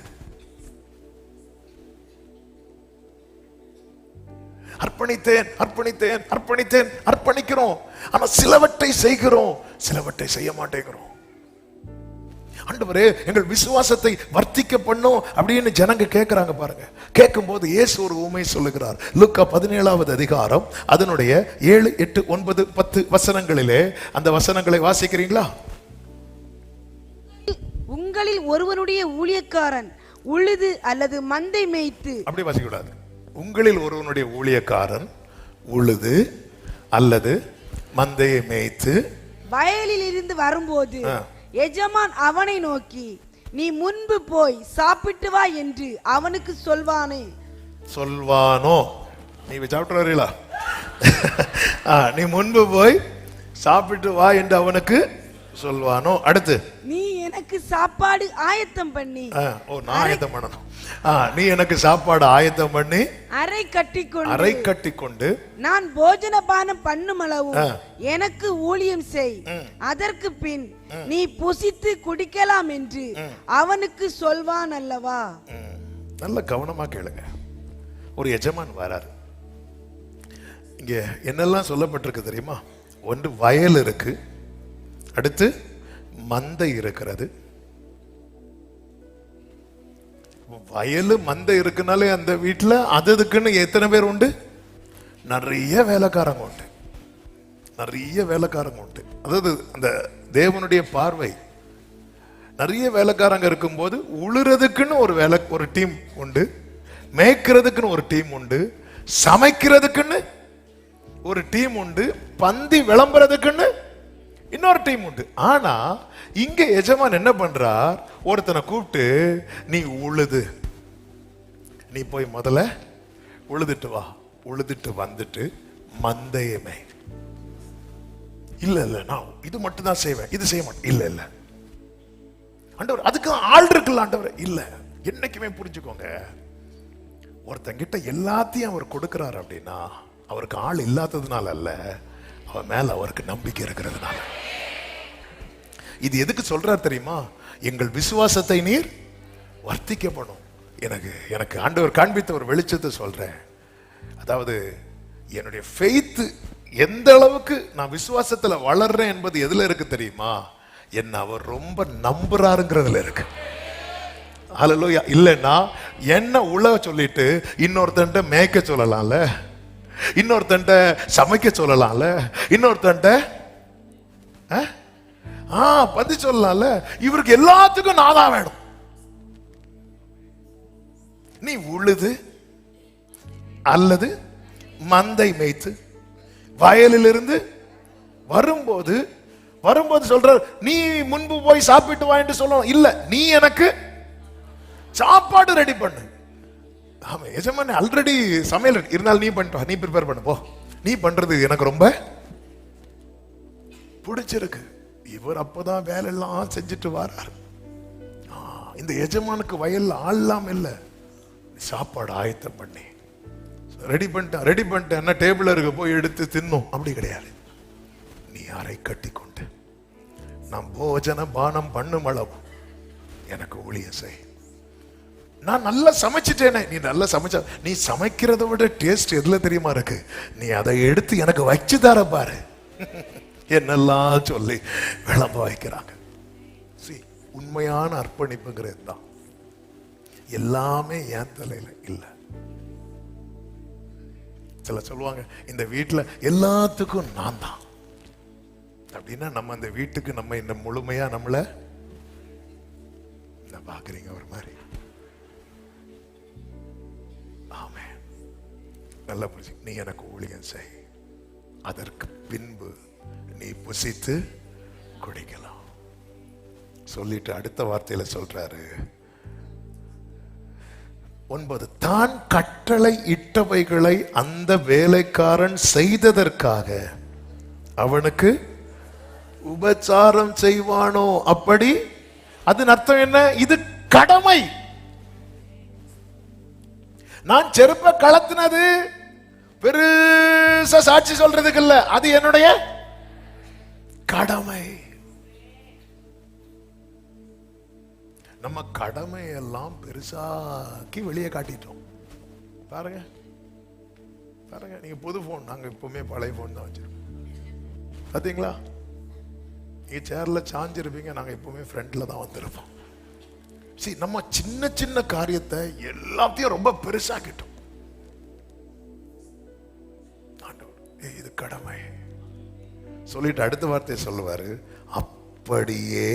அர்ப்பணித்தேன் அர்ப்பணித்தேன் அர்ப்பணித்தேன் அர்ப்பணிக்கிறோம். ஆனா சிலவற்றை செய்கிறோம், சிலவற்றை செய்ய மாட்டேங்கிறோம். ஆண்டவரே எங்கள் விசுவாசத்தை வர்த்திக்க பண்ணும் அப்படின்னு ஜனங்க கேட்கிறாங்க பாருங்க. கேட்கும் போது இயேசு ஒரு உண்மை சொல்லுகிறார். லூக்கா 17வது அதிகாரம் அதனுடைய 7, 8, 9, 10 வசனங்களிலே அந்த வசனங்களை வாசிக்கிறீங்களா? உங்களில் ஒருவனுடைய ஊழியக்காரன் உழுது அல்லது மந்தை மேய்த்து. அப்படி வாசிக்க கூடாது. உங்களில் ஒருவனுடைய ஊழியக்காரன் உழுது அல்லது மந்தையை மேய்த்து வயலில் இருந்து வரும்போது எஜமான் அவனை நோக்கி நீ முன்பு போய் சாப்பிட்டு வா என்று அவனுக்கு சொல்வானோ? நீ சாப்பிட்டு வரீங்களா? நீ முன்பு போய் சாப்பிட்டு வா என்று அவனுக்கு சொல்வானோ? அடுத்து நீ எனக்கு சாப்பாடு ஆயத்தம் பண்ணி. நான் ஆயத்தம் பண்ணணும். நீ எனக்கு சாப்பாடு ஆயத்தம் பண்ணி அறை கட்டி கொண்டு நான் போஜன பானம் பண்ணும் அளவும் எனக்கு ஊழியம் செய். அதற்கு பின் நீ புசித்து குடிக்கலாம் என்று அவனுக்கு சொல்வான் அல்லவா? நல்ல கவனமா கேளுங்க. ஒரு எஜமான் வராரு. இங்க என்னெல்லாம் சொல்லப்பட்டிருக்கு தெரியுமா? ஒன்று வயல் இருக்கு, அடுத்து மந்தை இருக்கிறது. வயலு மந்தை இருக்குனாலே அந்த வீட்டுல அதுக்குன்னு எத்தனை பேர் உண்டு? நிறைய வேலைக்காரங்க உண்டு, நிறைய வேலைக்காரங்க உண்டு. அதாவது அந்த தேவனுடைய பார்வை நிறைய வேலைக்காரங்க இருக்கும்போது உழுறதுக்குன்னு ஒரு டீம் உண்டு, மேய்க்கிறதுக்குன்னு ஒரு டீம் உண்டு, சமைக்கிறதுக்குன்னு ஒரு டீம் உண்டு, பந்தி விளம்புறதுக்குன்னு இன்னொரு டீம் உண்டு. ஆனா இங்க எஜமான் என்ன பண்றார்? ஒருத்தனை கூப்பிட்டு நீ உழுது, நீ போய் முதல்ல உழுதுட்டு வா, உழுதுட்டு வந்துட்டு மந்தையமே. இல்ல இல்ல நான் இது மட்டும் தான் செய்வேன், இது செய்ய மாட்டேன். இல்ல இல்ல ஆண்டவர், அதுக்கு ஆள் இருக்குல்ல ஆண்டவர். இல்ல, என்னைக்குமே புரிஞ்சுக்கோங்க, ஒருத்தங்கிட்ட எல்லாத்தையும் அவர் கொடுக்கிறார் அப்படின்னா அவருக்கு ஆள் இல்லாததுனால அல்ல, அவன் மேல அவருக்கு நம்பிக்கை இருக்கிறதுனால. இது எதுக்கு சொல்றார் தெரியுமா? எங்கள் விசுவாசத்தை நீர் வர்த்திக்கப்படும். எனக்கு ஆண்டவர் காண்பித்த ஒரு வெளிச்சத்தை சொல்றேன். அதாவது என்னுடைய ஃபெய்த் எந்த அளவுக்கு நான் விசுவாசத்துல வளர்றேன் என்பது எதுல இருக்கு தெரியுமா? என்ன அவர் ரொம்ப நம்புறாருங்கிறதுல இருக்கு. ஹல்லேலூயா. இல்லைன்னா என்ன உழ சொல்லிட்டு இன்னொருத்தன்ட்ட மேய்க்க சொல்லலாம்ல, இன்னொருத்தன்ட்ட சமைக்க சொல்லலாம்ல, இன்னொருத்தன்ட்ட பத்தி சொல்லலாம்ல. இவருக்கு எல்லாத்துக்கும் நான் தான் வேணும். நீ உழுது அல்லது மந்தை மேய்த்து வயலிலிருந்து வரும்போது சொல்ற, நீ முன்பு போய் சாப்பிட்டு வா என்று சொல்லணும். இல்ல, நீ எனக்கு சாப்பாடு ரெடி பண்ணு. ஆமா, எஜமான் ஆல்ரெடி சமையல் இருந்தாலும் நீ பண்ணிட்டு, நீ ப்ரிப்பேர் பண்ணு போ. நீ பண்றது எனக்கு ரொம்ப பிடிச்சிருக்கு. இவர் அப்பதான் வேலை எல்லாம் செஞ்சுட்டு வரார். இந்த எஜமானுக்கு வயல்ல ஆள்லாம் இல்ல, சாப்பாடு ஆயத்தம் பண்ணி ரெடி பண்ணிட்டேன் என்ன டேபிள் இருக்கு போய் எடுத்து தின்னும் அப்படி கிடையாது. நீ அறை கட்டி கொண்டு நான் போஜன பானம் பண்ணும் அளவு எனக்கு ஊழியம் செய். நான் நல்லா சமைச்சிட்டேனே, நீ நல்லா சமைச்ச, நீ சமைக்கிறத விட டேஸ்ட் எதுல தெரியுமா இருக்கு? நீ அதை எடுத்து எனக்கு வச்சு தர பாரு. என்னெல்லாம் சொல்லி விளம்ப வைக்கிறாங்க. உண்மையான அர்ப்பணிப்புங்கிறது தான். எல்லாமே என் தலையில இல்ல. சில சொல்லுவாங்க இந்த வீட்டுல எல்லாத்துக்கும் நான் தான் அப்படின்னா, நம்ம அந்த வீட்டுக்கு நம்ம இந்த முழுமையா நம்மள பாக்குறீங்க ஒரு மாதிரி. ஆமே, நல்லா புரிஞ்சு. நீ எனக்கு ஊழியம் செய், அதற்கு பின்பு நீ புசித்து குடிக்கலாம். சொல்லிட்டு அடுத்த வார்த்தையில சொல்றாரு 9, தான் கட்டளை இட்டவைகளை அந்த வேலைக்காரன் செய்ததற்காக அவனுக்கு உபச்சாரம் செய்வானோ? அப்படி அதன் அர்த்தம் என்ன? இது கடமை. நான் செருப்ப கலத்தினது பெருசா சாட்சி சொல்றதுக்கு இல்ல, அது என்னுடைய கடமை. நம்ம கடமையெல்லாம் பெருசாக்கி வெளியே காட்டிட்டோம். பாருங்க பாருங்க, நீங்க புது போன், நாங்க எப்பவுமே பழைய போன் தான் வச்சிருக்கோம். பாத்தீங்களா? நீங்க சேர்ல சாஞ்சிருப்பீங்க, நாங்க எப்பவுமே ஃப்ரண்ட்ல தான் வந்திருப்போம். சரி, நம்ம சின்ன சின்ன காரியத்தை எல்லாத்தையும் ரொம்ப பெருசாக்கிட்டோம். இது கடமை சொல்லிட்டு அடுத்த வார்த்தையை சொல்லுவாரு, அப்படியே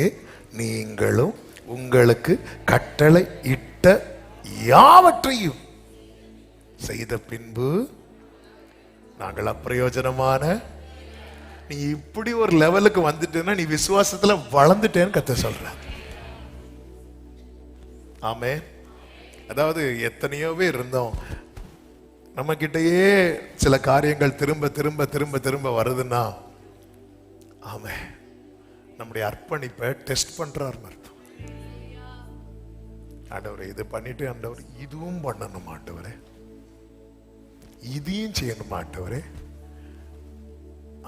நீங்களும் உங்களுக்கு கட்டளை இட்ட யாவற்றையும் செய்த பின்பு நாங்கள் அப்பிரயோஜனமான. நீ இப்படி ஒரு லெவலுக்கு வந்துட்டேன்னா நீ விசுவாசத்துல வளர்ந்துட்டேன்னு கர்த்தர் சொல்ற. ஆமே. அதாவது எத்தனையோ பேர் இருந்தோம், நம்ம கிட்டயே சில காரியங்கள் திரும்ப திரும்ப திரும்ப திரும்ப வருதுன்னா, ஆமே, நம்முடைய அர்ப்பணிப்பை டெஸ்ட் பண்றாரு அர்த்தம். ஆண்டவரே இது பண்ணிட்டு, ஆண்டவர் இதுவும் பண்ணணும், ஆண்டவரே இதையும் செய்யணும், ஆண்டவரே.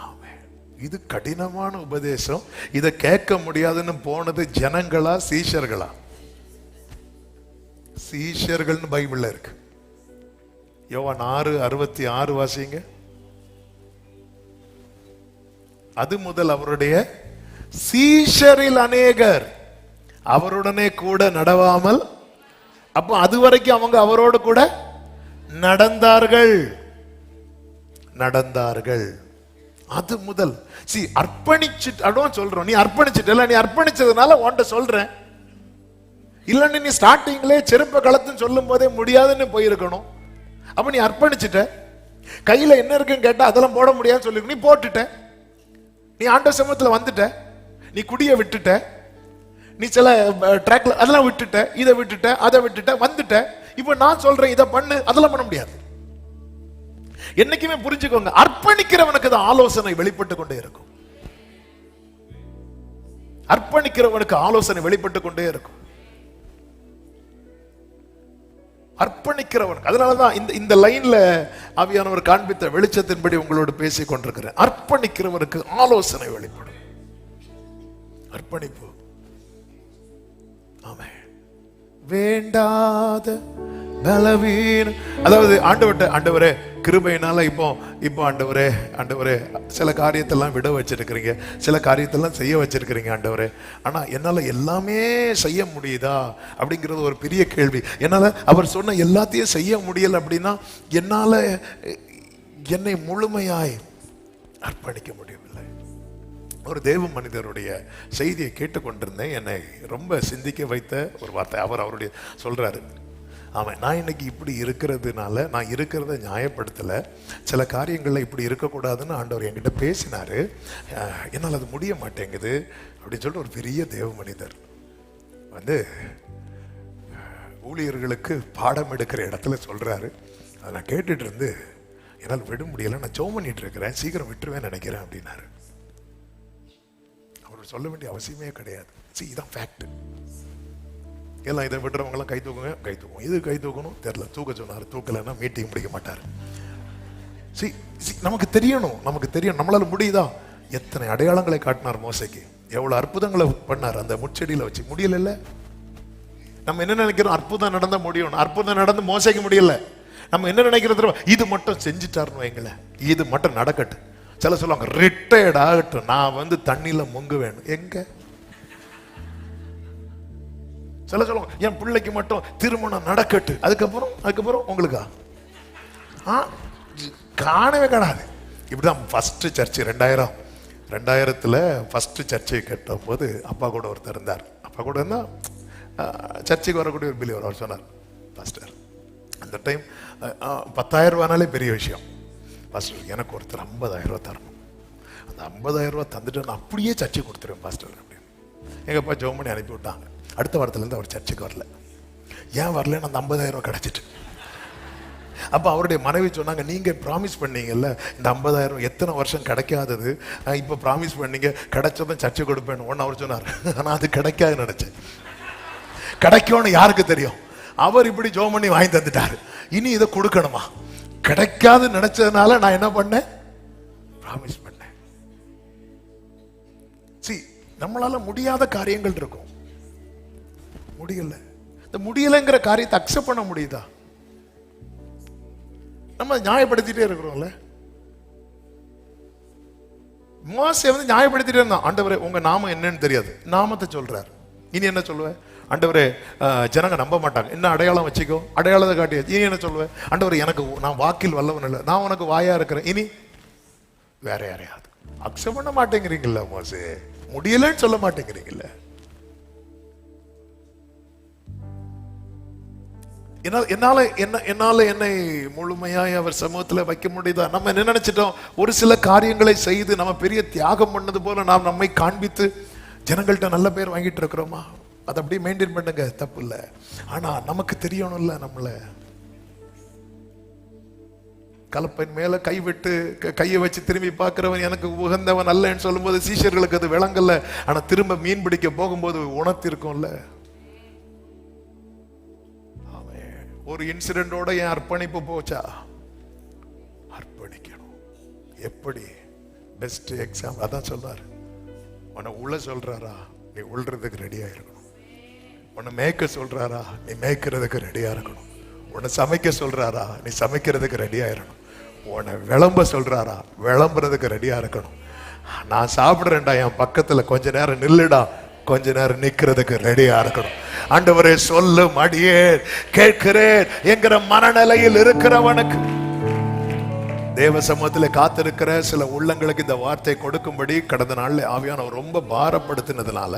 ஆமே. இது கடினமான உபதேசம். இதை கேட்க முடியாதுன்னு போனது ஜனங்களா சீஷர்களா? சீஷர்கள்னு பைபிள்ல இருக்கு. யோவான் 6:66 வாசிங்க. அது முதல் அவருடைய சீஷரில் அநேகர் அவருடனே கூட நடவாமல், அப்ப அது வரைக்கும் அவங்க அவரோடு கூட நடந்தார்கள். அது முதல். அர்ப்பணிச்சுட்டு அதான் சொல்றோம். நீ அர்ப்பணிச்சுட்டு, நீ அர்ப்பணிச்சதுனால உன்கிட்ட சொல்றேன். இல்லன்னு நீ ஸ்டார்டிங்லே செருப்ப கலத்துன்னு சொல்லும் போதே முடியாதுன்னு போயிருக்கணும். அப்ப நீ அர்ப்பணிச்சுட்ட, கையில என்ன இருக்குன்னு கேட்டா அதெல்லாம் போட முடியாதுன்னு சொல்லி நீ போட்டுட்ட. நீ ஆண்டவர் சமூகத்துல வந்துட்ட, நீ குடிய விட்டுட்ட, நீ சில ட்ராக்ல அதெல்லாம் விட்டுட்ட, இதை விட்டுட்ட, அதை விட்டுட்ட, வந்துட்ட. இப்ப நான் சொல்றேன் இதை பண்ணு, அதெல்லாம் பண்ண முடியாது. என்னைக்குமே புரிஞ்சுக்கோங்க, அர்ப்பணிக்கிறவனுக்கு தான் ஆலோசனை வெளிப்பட்டு கொண்டே இருக்கும். அர்ப்பணிக்கிறவனுக்கு ஆலோசனை வெளிப்பட்டு கொண்டே இருக்கும். அர்ப்பணிக்கிறவனுக்கு. அதனாலதான் இந்த லைன்ல ஆவியானவர் காண்பித்த வெளிச்சத்தின்படி உங்களோடு பேசிக் கொண்டிருக்கிறேன். அர்ப்பணிக்கிறவனுக்கு ஆலோசனை வெளிப்படும். அர்ப்பணிப்பு. ஆமே. வேண்டாத பலவீனம், அதாவது ஆண்டவரே கிருபையினால இப்போ ஆண்டவரே சில காரியத்தெல்லாம் விட வச்சிருக்கிறீங்க, சில காரியத்தெல்லாம் செய்ய வச்சிருக்கிறீங்க ஆண்டவரே. ஆனா என்னால எல்லாமே செய்ய முடியுதா அப்படிங்கிறது ஒரு பெரிய கேள்வி. என்னால அவர் சொன்ன எல்லாத்தையும் செய்ய முடியல அப்படின்னா என்னால என்னை முழுமையாய் அர்ப்பணிக்க முடியவில்லை. ஒரு தேவ மனிதருடைய செய்தியை கேட்டுக்கொண்டிருந்தேன். என்னை ரொம்ப சிந்திக்க வைத்த ஒரு வார்த்தை. அவருடைய சொல்றாரு, ஆமாம், நான் இன்னைக்கு இப்படி இருக்கிறதுனால நான் இருக்கிறத நியாயப்படுத்தலை, சில காரியங்களில் இப்படி இருக்கக்கூடாதுன்னு ஆண்டவர் என்கிட்ட பேசினார், என்னால் அது முடிய மாட்டேங்குது அப்படின்னு சொல்லிட்டு ஒரு பெரிய தேவ மனிதர் வந்து ஊழியர்களுக்கு பாடம் எடுக்கிற இடத்துல சொல்கிறாரு. அதை நான் கேட்டுட்டு இருந்து என்னால் விட முடியலை, நான் ஜெபம் பண்ணிட்டு இருக்கிறேன், சீக்கிரம் விட்டுருவேன் நினைக்கிறேன் அப்படின்னாரு. அவர் சொல்ல வேண்டிய அவசியமே கிடையாது. இதுதான் ஃபேக்ட். எல்லாம் இதை விடுறவங்களாம் கை தூக்குங்க, இது கை தூக்கணும் தெரியல, தூக்க சொன்னார், தூக்கலைன்னா மீட்டிங் முடிக்க மாட்டார். நமக்கு தெரியணும், நம்மளால முடியுதா? எத்தனை அடையாளங்களை காட்டினார் மோசைக்கு, எவ்வளவு அற்புதங்களை பண்ணார் அந்த முச்செடியில வச்சு. முடியல. நம்ம என்ன நினைக்கிறோம்? அற்புதம் நடந்தா முடியும். அற்புதம் நடந்து மோசைக்கு முடியல. நம்ம என்ன நினைக்கிறது? இது மட்டும் செஞ்சுட்டாருன்னு வைங்களேன், இது மட்டும் நடக்கட்டும். சில சொல்லுவாங்க ரிட்டையர்ட் ஆகட்டும், நான் தண்ணியில முங்கு வேணும். எங்க சில சொல்லுவாங்க என் பிள்ளைக்கு மட்டும் திருமணம் நடக்கட்டு, அதுக்கப்புறம் உங்களுக்கா? காணவே காணாது. இப்படிதான் ஃபர்ஸ்ட் சர்ச்சு 2000 ஃபர்ஸ்ட் சர்ச்சை கட்டும் போது அப்பா கூட ஒருத்தர் இருந்தார். அப்பா கூட இருந்தா சர்ச்சுக்கு வரக்கூடிய ஒரு பிலிவர். அவர் சொன்னார், பாஸ்டர் அந்த டைம் 10,000 ரூபானாலே பெரிய விஷயம். பாஸ்டர் எனக்கு ஒருத்தர் 50,000 ரூபா தரணும், அந்த 50,000 ரூபா தந்துட்டு நான் அப்படியே சர்ச்சை கொடுத்துருவேன் பாஸ்டர் அப்படின்னு எங்கள் அப்பா ஜெபம் பண்ணி அனுப்பி விட்டாங்க. அடுத்த வாரத்துலேருந்து அவர் சர்ச்சைக்கு வரல. ஏன் வரலன்னு அந்த 50,000 ரூபா கிடச்சிட்டு. அப்போ அவருடைய மனைவி சொன்னாங்க, நீங்கள் ப்ராமிஸ் பண்ணீங்கல்ல இந்த 50,000 எத்தனை வருஷம் கிடைக்காதது, இப்போ ப்ராமிஸ் பண்ணீங்க கிடைச்சதும் சர்ச்சை கொடுப்பேன்னு. ஒன்று அவர் சொன்னார், ஆனால் அது கிடைக்காதுன்னு நினச்சேன். கிடைக்கும்னு யாருக்கு தெரியும்? அவர் இப்படி ஜெபம் பண்ணி வாங்கி தந்துட்டாரு, இனி இதை கொடுக்கணுமா? கிடைக்காது நினைச்சதுனால நான் என்ன பண்ணேன்? ப்ராமிஸ் பண்ணேன். நம்மளால முடியாத காரியங்கள் இருக்கும். முடியல, இந்த முடியலைங்கிற காரியத்தை அக்செப்ட் பண்ண முடியுதா? நம்ம நியாயப்படுத்திட்டே இருக்கிறோம்ல. மோசே வந்து நியாயப்படுத்திட்டே இருந்தான். ஆண்டவரே உங்க நாமம் என்னன்னு தெரியாது, நாமத்தை சொல்றார். இனி என்ன சொல்லுவேன்? ஆண்டவரே ஜனங்க நம்ப மாட்டாங்க, என்ன அடையாளம் வச்சுக்கோ, அடையாளத்தை காட்டிய. இனி என்ன சொல்லுவேன்? ஆண்டவரே எனக்கு நான் வாக்கில் வல்லவன் இல்லை, நான் உனக்கு வாயா இருக்கிறேன். இனி வேற யாரையாவது அக்செப்ட் பண்ண மாட்டேங்கிறீங்கல்ல மோசே, முடியலன்னு சொல்ல மாட்டேங்கிறீங்கல்ல. என்னால என்னை முழுமையாய் அவர் சமூகத்தில் வைக்க முடியுதா? நம்ம என்ன நினைச்சிட்டோம்? ஒரு சில காரியங்களை செய்து நம்ம பெரிய தியாகம் பண்ணது போல நாம் நம்மை காண்பித்து ஜனங்கள்கிட்ட நல்ல பேர் வாங்கிட்டு இருக்கிறோமா? அதை அப்படியே மெயின்டைன் பண்ணுங்க, தப்பு இல்லை. ஆனா நமக்கு தெரியணும்ல, நம்மள கலப்பையின் மேல கைவிட்டு கையை வச்சு திரும்பி பார்க்கிறவன் எனக்கு உகந்தவன் அல்லன்னு சொல்லும்போது சீஷர்களுக்கு அது விளங்கல. ஆனா திரும்ப மீன் பிடிக்க போகும்போது உணர்த்திருக்கும்ல. ஒரு இன்சிடென்டோட என் அர்ப்பணிப்பு போச்சா? அர்ப்பணிக்கணும். எப்படி? பெஸ்ட் எக்ஸாம்பிள் அதான் சொல்றாரு. உன்னை உள்ள சொல்றாரா, நீ உள்றதுக்கு ரெடியா இருக்கணும். உன்னை மேய்க்க சொல்றாரா, நீ மேய்க்கிறதுக்கு ரெடியா இருக்கணும். உன்னை சமைக்க சொல்றாரா, நீ சமைக்கிறதுக்கு ரெடியா இருக்கணும். உன்னை விளம்ப சொல்றாரா, விளம்புறதுக்கு ரெடியா இருக்கணும். நான் சாப்பிடுறேன்டா, என் பக்கத்துல கொஞ்ச நேரம் நில்லுடா, கொஞ்ச நேரம் நிக்கிறதுக்கு ரெடியா இருக்கணும். ஆண்டவரே சொல்லும் அடியே கேட்கிறேன் என்கிற மனநிலையில் இருக்கிறவனுக்கு தேவ சமூகத்தில் காத்திருக்கிற சில உள்ளங்களுக்கு இந்த வார்த்தை கொடுக்கும்படி கடந்த நாள்ல ஆவியானவர் ரொம்ப பாரப்படுத்தினதுனால,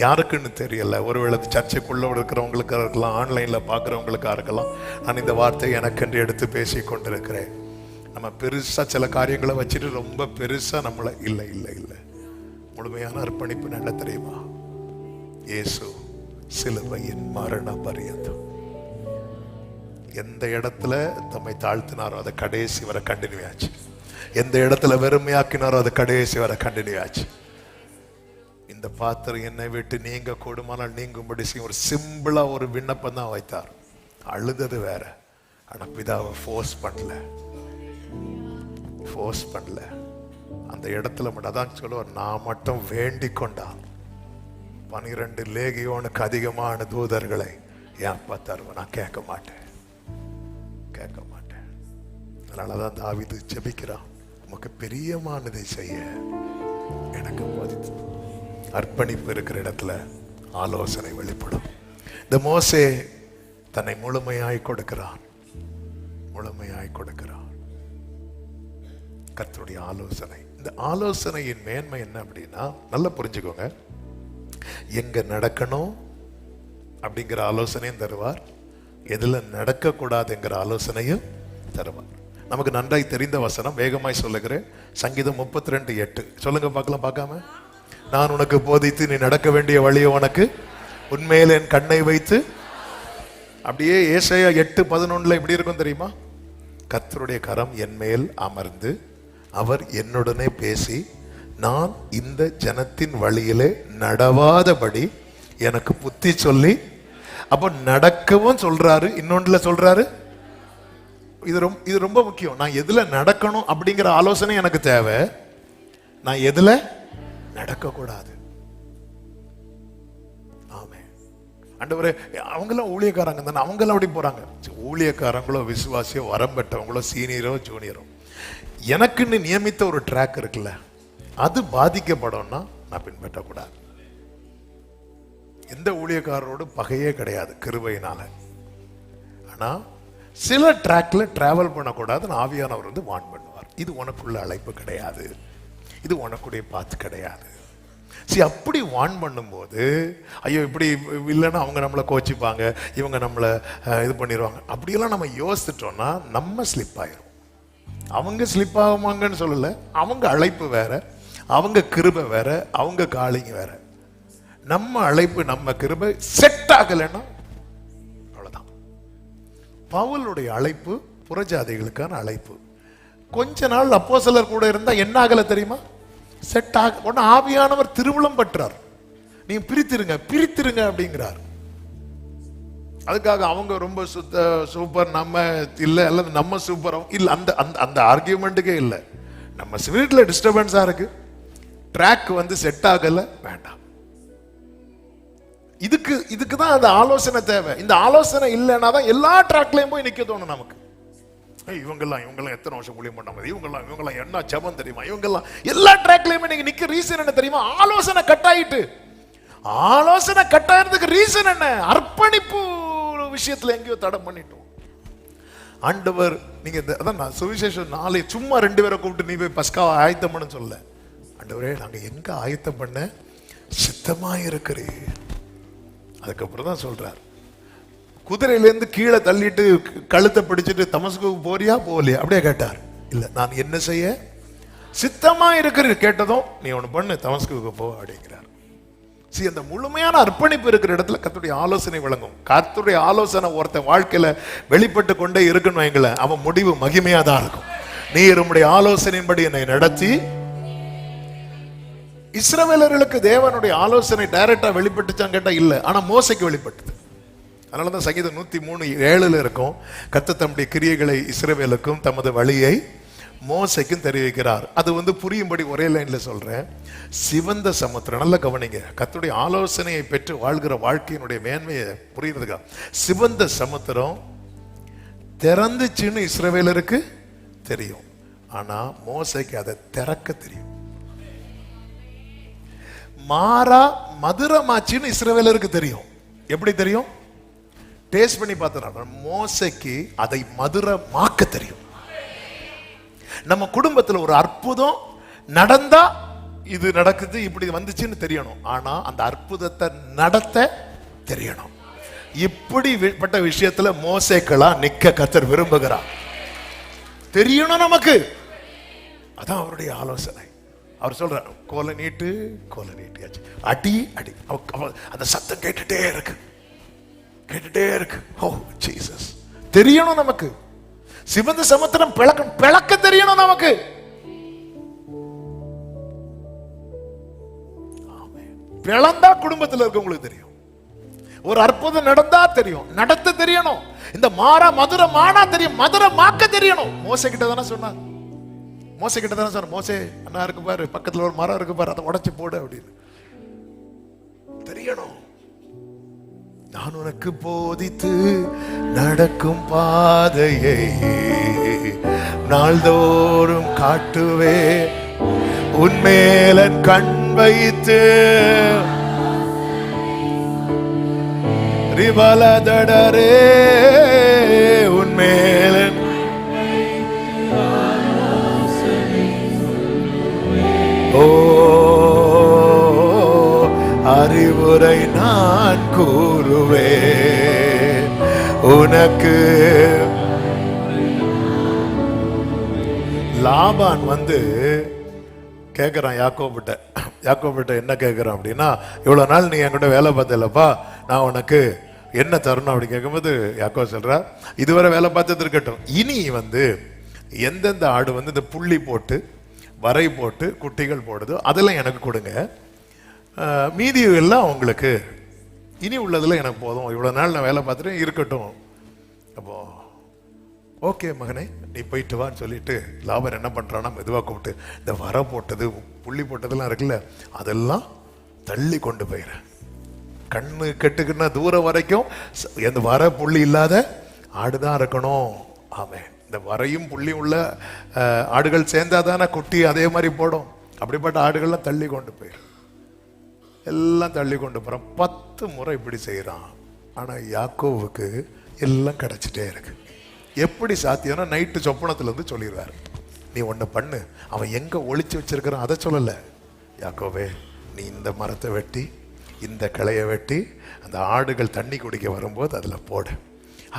யாருக்குன்னு தெரியல, ஒருவேளை சர்ச்சைக்குள்ள இருக்கிறவங்களுக்கா இருக்கலாம், ஆன்லைன்ல பாக்குறவங்களுக்கா இருக்கலாம், நான் இந்த வார்த்தையை எனக்கென்று எடுத்து பேசி கொண்டிருக்கிறேன். நம்ம பெருசா சில காரியங்களை வச்சுட்டு ரொம்ப பெருசா நம்மளை இல்லை இல்லை இல்லை முழுமையான அர்ப்பணிப்பு என்ன தெரியுமா? இயேசு சிலுவையின் மரண பரியந்தம் எந்த இடத்துல தம்மை தாழ்த்தினாரோ அதை கடைசி வரை கண்டினியூ ஆச்சு. எந்த இடத்துல வெறுமையாக்கினாரோ அதை கடைசி வரை கண்டினியூ ஆச்சு. இந்த பாத்திரம் என்னை விட்டு நீங்க கூடுமானால் நீங்கும்படி ஒரு சிம்பிளா ஒரு விண்ணப்பம் தான் வைத்தார். அழுதது வேற, ஆனா பிதாவை ஃபோர்ஸ் பண்ணல. அந்த இடத்துல மட்டும் அதான் சொல்லுவார், நான் மட்டும் வேண்டிக் கொண்டான் 12 லேகியோனுக்கு அதிகமான தூதர்களை என் அப்பா தருவேன், நான் கேட்க மாட்டேன். அதனாலதான் தாவீது ஜெபிக்கிறான், உமக்கு பிரியமானதை செய்ய எனக்கு போதித்து. அர்ப்பணிப்பு இருக்கிற இடத்துல ஆலோசனை வெளிப்படும். இந்த மோசே தன்னை முழுமையாய் கொடுக்கிறான். கர்த்தருடைய ஆலோசனை. இந்த ஆலோசனையின் மேன்மை என்ன அப்படின்னா, நல்லா புரிஞ்சுக்கோங்க, எங்க நடக்கணும் அப்படிங்கிற ஆலோசனையும் தருவார், எதுல நடக்க கூடாதுங்கிற ஆலோசனையும் தருவார். நமக்கு நன்றாய் தெரிந்த வசனம், வேகமாய் சொல்லுகிறேன், சங்கீதம் 32:8 சொல்லுங்க பார்க்கலாம். பார்க்காம, நான் உனக்கு போதித்து நீ நடக்க வேண்டிய வழியை உனக்கு உண்மையில என் கண்ணை வைத்து. அப்படியே ஏசாயா 8:11 எப்படி இருக்கும் தெரியுமா? கர்த்தருடைய கரம் என் மேல் அமர்ந்து அவர் என்னுடனே பேசி நான் இந்த ஜனத்தின் வழியிலே நடவாதபடி எனக்கு புத்தி சொல்லி. அப்போ நடக்கவும் சொல்றாரு, இன்னொன்றுல சொல்றாரு. இது ரொம்ப முக்கியம். நான் எதுல நடக்கணும் அப்படிங்கிற ஆலோசனை எனக்கு தேவை, நான் எதுல நடக்க கூடாது. ஆமே ஆண்டவரே, அவங்களாம் ஊழியக்காரங்க தானே, அவங்களாம் அப்படி போறாங்க. ஊழியக்காரங்களோ விசுவாசியோ வரம் பெற்றவங்களோ சீனியரோ ஜூனியரோ, எனக்குன்னு நியமித்த ஒரு ட்ராக் இருக்குல்ல, அது பாதிக்கப்படும்னா நான் பின்பற்றக்கூடாது. எந்த ஊழியக்காரரோடு பகையே கிடையாது கிருபையினால. ஆனா சில ட்ராக்ல டிராவல் பண்ணக்கூடாதுன்னு ஆவியானவர் வந்து வார்ன் பண்ணுவார். இது உனக்குள்ள அழைப்பு கிடையாது, இது உனக்குடைய பாத்து கிடையாது. சரி, அப்படி வார்ன் பண்ணும்போது ஐயோ இப்படி இல்லைன்னா அவங்க நம்மளை கோச்சிப்பாங்க, இவங்க நம்மளை இது பண்ணிடுவாங்க, அப்படியெல்லாம் நம்ம யோசிச்சிட்டோம்னா நம்ம ஸ்லிப் ஆயிரும். அவங்க ஸ்லிப் ஆகுமாங்கன்னு சொல்லல, அவங்க அழைப்பு வேற, அவங்க கிருபை வேற, அவங்க காலிங் வேற. நம்ம அழைப்பு நம்ம கிருபை செட் ஆகலைன்னா அவ்வளவுதான். பவுலுடைய அழைப்பு புறஜாதிகளுக்கான அழைப்பு. கொஞ்ச நாள் அப்போஸ்தலர் கூட இருந்தா என்ன ஆகல தெரியுமா? செட் ஆக உடனே ஆவியானவர் திருவுளம் பற்றார், நீங்க பிரித்திருங்க பிரித்திருங்க அப்படிங்கிறார். அதுக்காக அவங்க ரொம்ப சூப்பர் நம்ம இல்லை, அல்லது நம்ம சூப்பர் இல்லை, அந்த அந்த ஆர்கியூமெண்ட்டுக்கே இல்லை. நம்ம ஸ்பிரிட்ல டிஸ்டர்பன்ஸா இருக்கு, ட்ராக் வந்து செட் ஆகல, வேண்டாம். இதுக்கு தான் அந்த ஆலோசனை தேவை. இந்த ஆலோசனை இல்லைன்னா தான் எல்லா ட்ராக்லயும் போய் நிக்க தோணும் நமக்கு. இவங்கெல்லாம் எத்தனை வருஷம் ஊழியம் பண்ணாம, இவங்கெல்லாம் என்ன ஜெபம் தெரியுமா, இவங்கெல்லாம் எல்லா ட்ராக்லயுமே நீங்க நிக்க ரீசன் என்ன தெரியுமா? ஆலோசனை கட்டாயிட்டு. ஆலோசனை கட்டாயிறதுக்கு ரீசன் என்ன? அர்ப்பணிப்பு விஷயத்துல எங்கேயோ தடை பண்ணிட்டோம். ஆண்டவர் நீங்க அதான் நான் சுவிசேஷம் 4 சும்மா 2 பேரை கூப்பிட்டு நீ போய் பஸ்காவை ஆயத்தம் பண்ண சொல்ல. ஆண்டவரே நாங்க எங்க ஆயத்தம் பண்ண சித்தமா இருக்கிறேன். அதுக்கப்புறம் தான் சொல்றார், குதிரையிலேருந்து கீழே தள்ளிட்டு கழுத்தை பிடிச்சிட்டு தமஸ்குக்கு போறியா போகலையா அப்படியே கேட்டார். இல்ல நான் என்ன செய்ய சித்தமா இருக்கிறேன். கேட்டதும் நீ ஒண்ணு பண்ணு, தமஸ்குக்கு போ அப்படிங்கிறார். அந்த முழுமையான அர்ப்பணிப்பு இருக்கிற இடத்துல கர்த்தருடைய ஆலோசனை விளங்கும். கர்த்தருடைய ஆலோசனை ஒருத்தன் வாழ்க்கையில வெளிப்பட்டு கொண்டே இருக்கணும் எங்களை, அவன் முடிவு மகிமையா தான் இருக்கும். நீர் உம்முடைய ஆலோசனையின்படி என்னை நடத்தி. இஸ்ரவேலர்களுக்கு தேவனுடைய ஆலோசனை டைரக்டா வெளிப்பட்டுச்சான்னு கேட்டா இல்ல, ஆனா மோசைக்கு வெளிப்பட்டது. அதனாலதான் சங்கீதம் 103:7 இருக்கும், கர்த்தர் தம்முடைய கிரியைகளை இஸ்ரவேலுக்கும் தமது வழியை மோசைக்கும் தெரிவிக்கிறார். அது வந்து புரியும்படி ஒரே லைன்ல சொல்றேன். சிவந்த சமுத்திரம், நல்ல கவனிங்க, கர்த்தருடைய ஆலோசனையை பெற்று வாழ்கிற வாழ்க்கையினுடைய மேன்மையை புரியுறதுக்கா. சிவந்த சமுத்திரம் திறந்துச்சுன்னு இஸ்ரவேலருக்கு தெரியும், ஆனா மோசைக்கு அதை திறக்க தெரியும். மாறா மதுரமாச்சின்னு இஸ்ரவேலருக்கு தெரியும். எப்படி தெரியும்? டேஸ்ட் பண்ணி பார்த்தா. மோசைக்கு அதை மதுரமாக்க தெரியும். நம்ம குடும்பத்தில் ஒரு அற்புதம் நடந்தா இது நடக்குது இப்படி வந்துச்சுன்னு தெரியணும், ஆனா அந்த அற்புதத்தை நடத்த தெரியணும். இப்படிப்பட்ட விஷயத்துல மோசேக்களா நிக்க கர்த்தர் விரும்புகிறார். தெரியணும் நமக்கு, அதான் அவருடைய ஆலோசனை. அவர் சொல்றார், கோலை நீட்டியாச்சு, அடி அடி. அந்த சத்தம் கேட்டுட்டே இருக்கு. ஓ ஜீசஸ், தெரியணும் நமக்கு. சிவந்த சமுத்திரம் பிளக்க தெரியணும் நமக்கு. பிளந்தா குடும்பத்தில் இருக்கவங்களுக்கு தெரியும். ஒரு அற்புதம் நடந்தா தெரியும், நடத்த தெரியணும். இந்த மதுரை மானா தெரியும், மதுரை மாக்க தெரியணும். மோசே கிட்ட தானே சொன்னார். மோசே அண்ணா இருக்கு பாரு, பக்கத்துல ஒரு மரம் இருக்கு பாரு, அதை உடைச்சு போடு அப்படின்னு தெரியணும். நான் உனக்கு போதித்து நடக்கும் பாதையை நாள்தோறும் காட்டுவே, உன்மேல கண் வைத்து ரிவலதடரே, உன்மேல ஓ அறிவுரை நான் கூறுவேன் உனக்கு. லாபான் வந்து கேட்கிறான் யாக்கோபிட்ட என்ன கேட்கிறான் அப்படின்னா, இவ்வளவு நாள் நீ என்கிட்ட வேலை பார்த்தலப்பா, நான் உனக்கு என்ன தரணும் அப்படி கேட்கும்போது யாக்கோ சொல்றா, இதுவரை வேலை பார்த்தது இருக்கட்டும், இனி வந்து எந்தெந்த ஆடு வந்து இந்த புள்ளி போட்டு வரை போட்டு குட்டிகள் போடுதோ அதெல்லாம் எனக்கு கொடுங்க, மீதி எல்லாம் உங்களுக்கு, இனி உள்ளதுல எனக்கு போதும், இவ்வளவு நாள் நான் வேலை பார்த்துட்டு இருக்கட்டும். அப்போ ஓகே மகனே நீ போயிட்டு வான்னு சொல்லிட்டு லாபர் என்ன பண்றான்னா மெதுவாக கூப்பிட்டு இந்த வர போட்டது புள்ளி போட்டதெல்லாம் இருக்குல்ல அதெல்லாம் தள்ளி கொண்டு போயிடுறேன். கண்ணு கெட்டுக்குன்னா தூரம் வரைக்கும் இந்த வர புள்ளி இல்லாத ஆடுதான் இருக்கணும். ஆமே, இந்த வரையும் புள்ளி உள்ள ஆடுகள் சேர்ந்தாதானே குட்டி அதே மாதிரி போடும். அப்படிப்பட்ட ஆடுகள்லாம் தள்ளி கொண்டு போயிடும். எல்லாம் தள்ளி கொண்டு போறான். 10 முறை இப்படி செய்யறான். ஆனா யாக்கோவுக்கு எல்லாம் கிடைச்சிட்டே இருக்கு. எப்படி சாத்தியம்னா நைட்டு சொப்பனத்துல இருந்து சொல்லிடுவாரு, நீ ஒண்ணு பண்ணு, அவன் எங்க ஒளிச்சு வச்சிருக்கிறான் அதை சொல்லல, யாக்கோவே நீ இந்த மரத்தை வெட்டி இந்த கிளையை வெட்டி அந்த ஆடுகள் தண்ணி குடிக்க வரும்போது அதுல போடு,